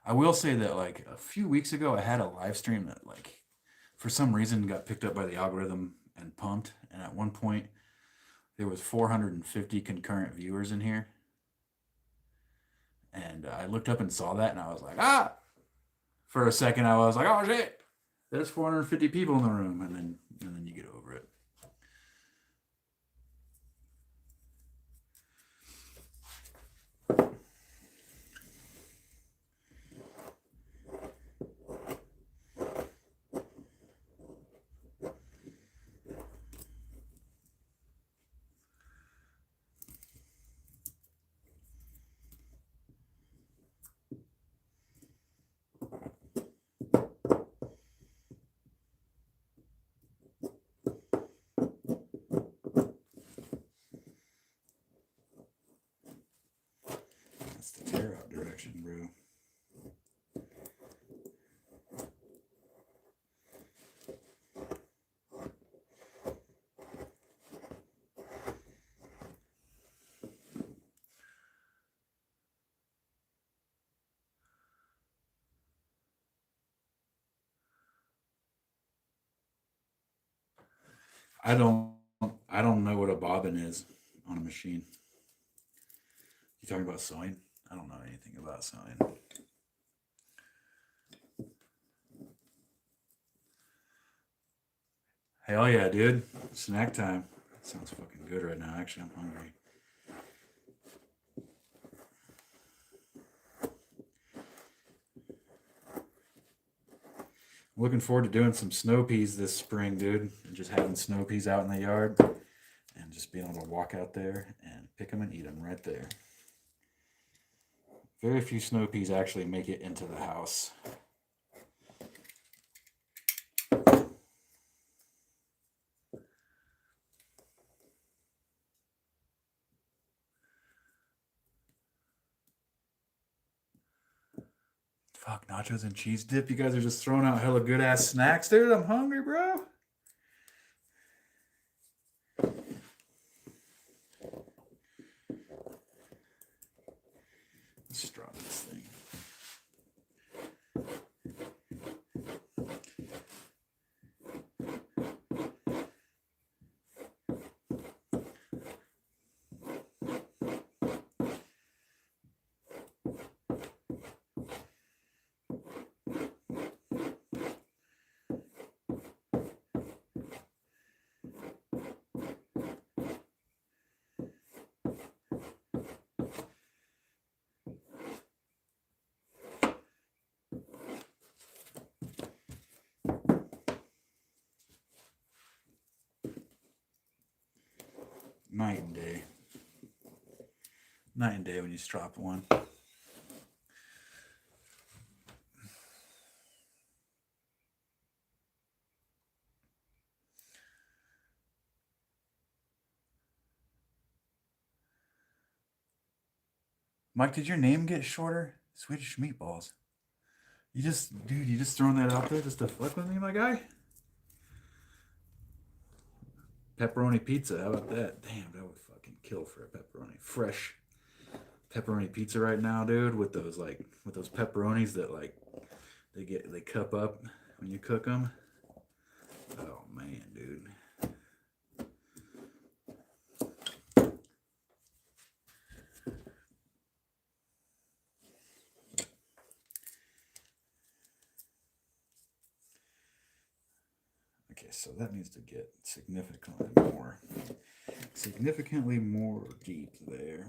I will say that like a few weeks ago, I had a live stream that like for some reason got picked up by the algorithm and pumped. And at one point, there was 450 concurrent viewers in here. And I looked up and saw that, and I was like, ah! For a second, I was like, oh shit! There's 450 people in the room, and then you get over it. That's the tear out direction, bro. I don't I don't know what a bobbin is on a machine. You talking about sewing? I don't know anything about sewing. Hell yeah, dude. Snack time. That sounds fucking good right now. Actually, I'm hungry. Looking forward to doing some snow peas this spring, dude. And just having snow peas out in the yard and just being able to walk out there and pick them and eat them right there. Very few snow peas actually make it into the house. Fuck, nachos and cheese dip. You guys are just throwing out hella good ass snacks, dude. I'm hungry, bro. Let's drop this thing. Night and day. Night and day when you strop one. Mike, did your name get shorter? Swedish meatballs. You just throwing that out there just to fuck with me, my guy? Pepperoni pizza, how about that? Damn, that would fucking kill for a pepperoni. Fresh pepperoni pizza right now, dude, with those pepperonis that they cup up when you cook them. Oh man, dude. Okay, so that needs to get significantly more deep there.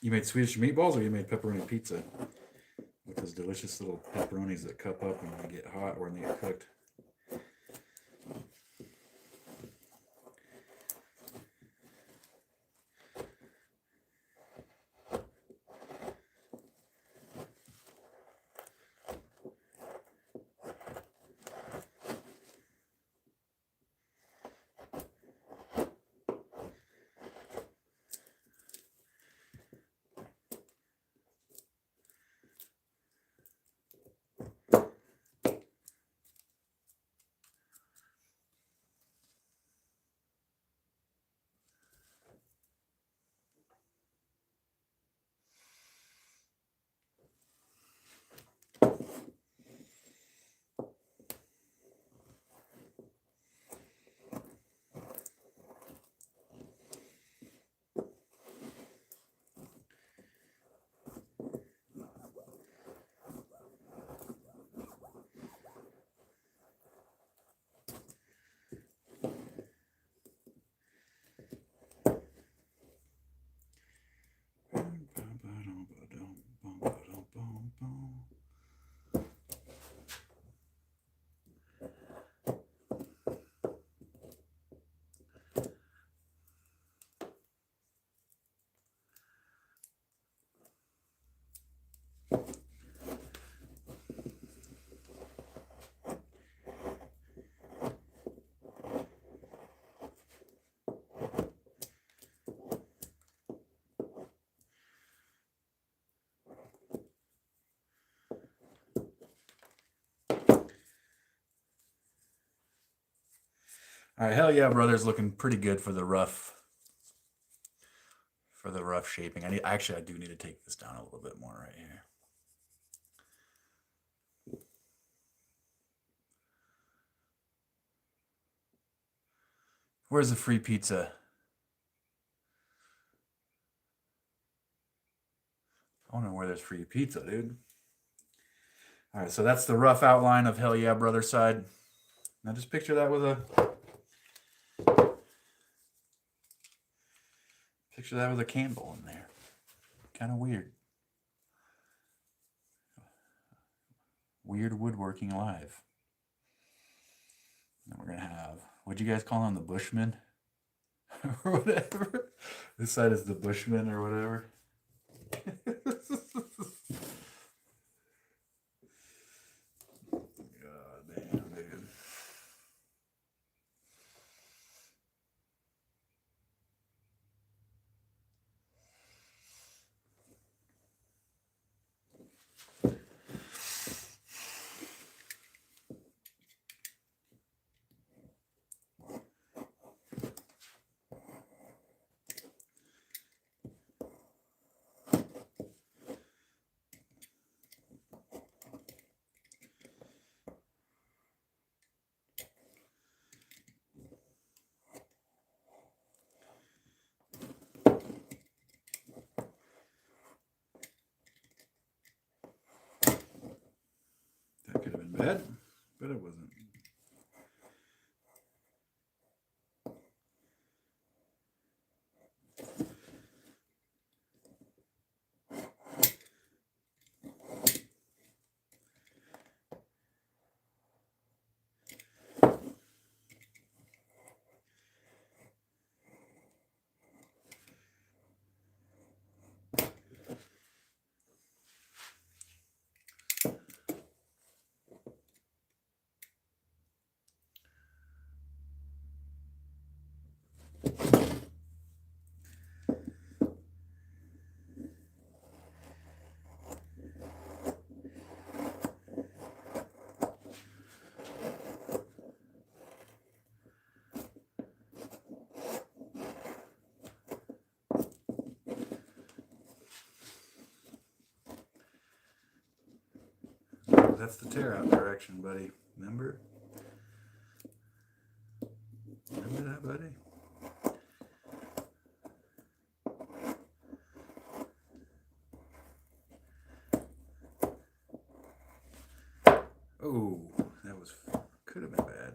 You made Swedish meatballs or you made pepperoni pizza? With those delicious little pepperonis that cup up when they get hot or when they get cooked. All right, hell yeah, brother's looking pretty good for the rough shaping. I do need to take this down a little bit more right here. Where's the free pizza? I don't know where there's free pizza, dude. All right, so that's the rough outline of Hell Yeah Brother side. Now just picture that with a candle in there. Kind of weird. Weird woodworking live. And we're gonna have, what'd you guys call him, the Bushman? Or whatever. This side is the Bushman or whatever. God damn, dude. That could have been bad, but it wasn't. That's the tear out direction, buddy. Remember? Remember that, buddy? Oh, that was, could have been bad.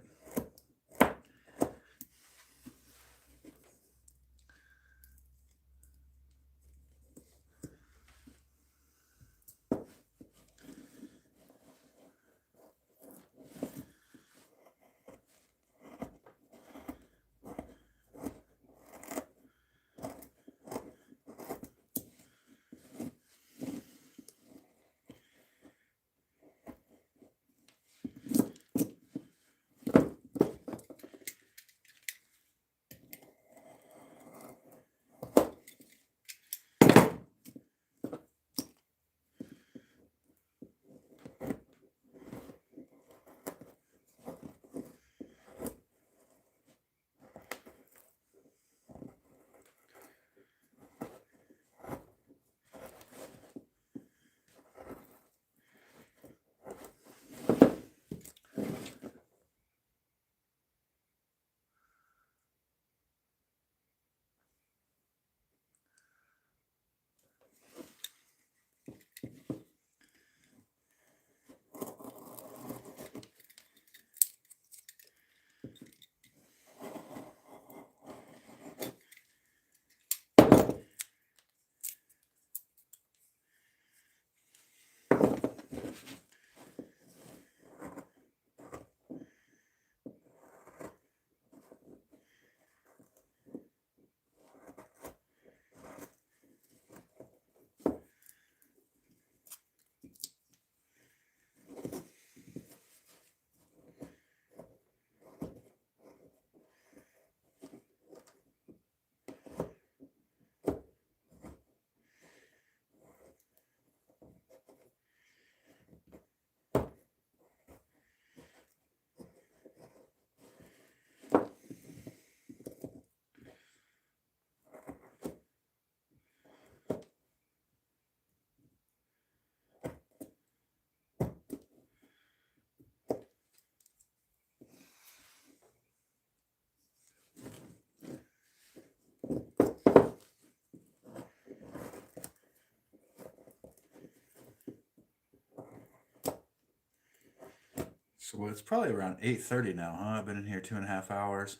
So it's probably around 8:30 now, huh? I've been in here 2.5 hours.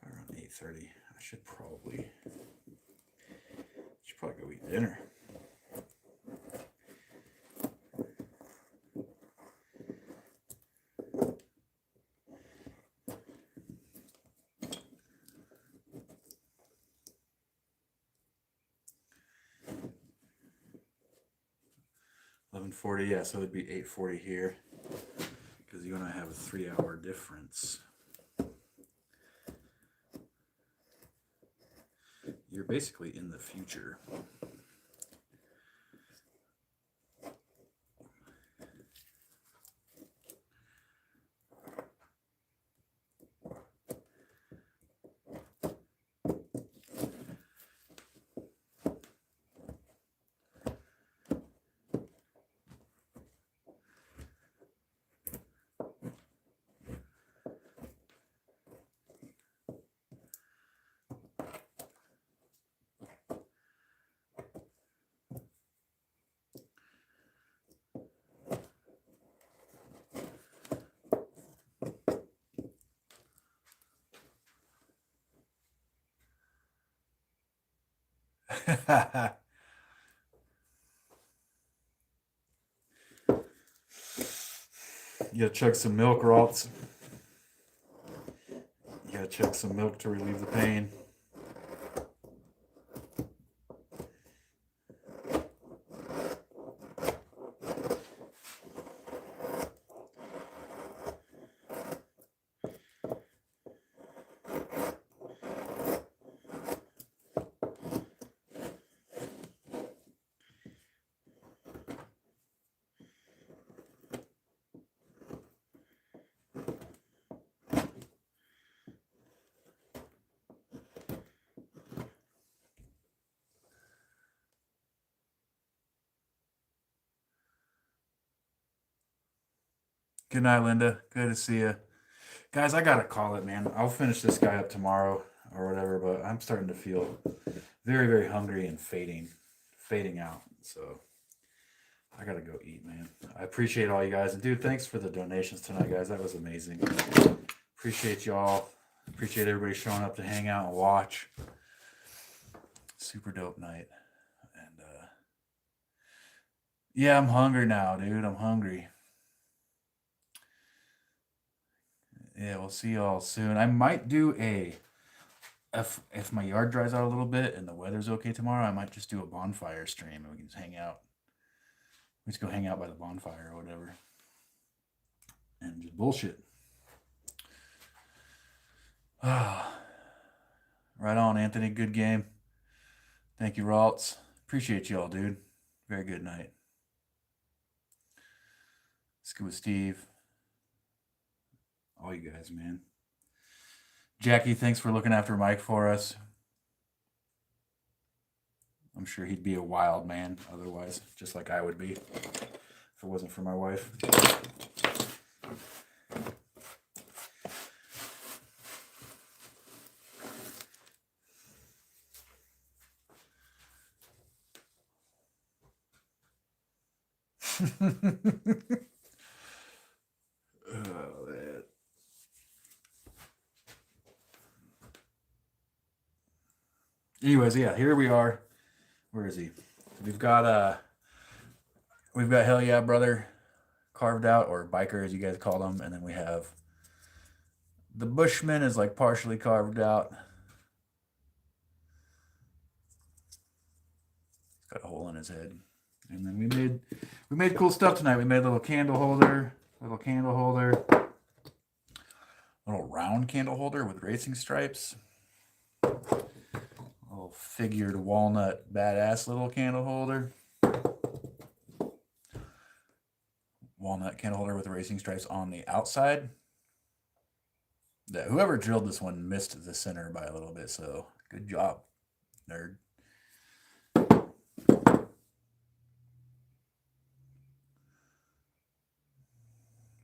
Probably around 8:30. I should probably go eat dinner. $11:40, yeah, so it'd be 8:40 here because you and I have a 3-hour difference. You're basically in the future. You gotta chug some milk, Ralts. You gotta chug some milk to relieve the pain. Good night, Linda. Good to see you. Guys, I gotta call it, man. I'll finish this guy up tomorrow or whatever, but I'm starting to feel very, very hungry and fading out. So I gotta go eat, man. I appreciate all you guys. And dude, thanks for the donations tonight, guys. That was amazing. Appreciate y'all. Appreciate everybody showing up to hang out and watch. Super dope night. And yeah, I'm hungry now, dude. I'm hungry. Yeah, we'll see y'all soon. I might do if my yard dries out a little bit and the weather's okay tomorrow, I might just do a bonfire stream and we can just hang out. We just go hang out by the bonfire or whatever. And just bullshit. Right on, Anthony. Good game. Thank you, Ralts. Appreciate y'all, dude. Very good night. Let's go with Steve. All you guys, man. Jackie, thanks for looking after Mike for us. I'm sure he'd be a wild man otherwise, just like I would be if it wasn't for my wife. Oh, man. Anyways, yeah, here we are. Where is he? We've got Hell Yeah Brother carved out, or biker as you guys call them, and then we have the Bushman is like partially carved out. He's got a hole in his head. And then we made cool stuff tonight. We made a little candle holder, little round candle holder with racing stripes. Little figured walnut badass little candle holder. Walnut candle holder with racing stripes on the outside. Whoever drilled this one missed the center by a little bit, so good job, nerd.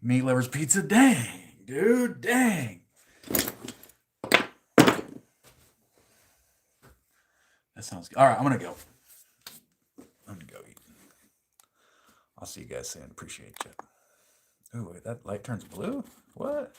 Meat Lovers Pizza, dang, dude, dang. That sounds good. All right, I'm gonna go. I'm gonna go eat. I'll see you guys soon. Appreciate you. Ooh, that light turns blue? What?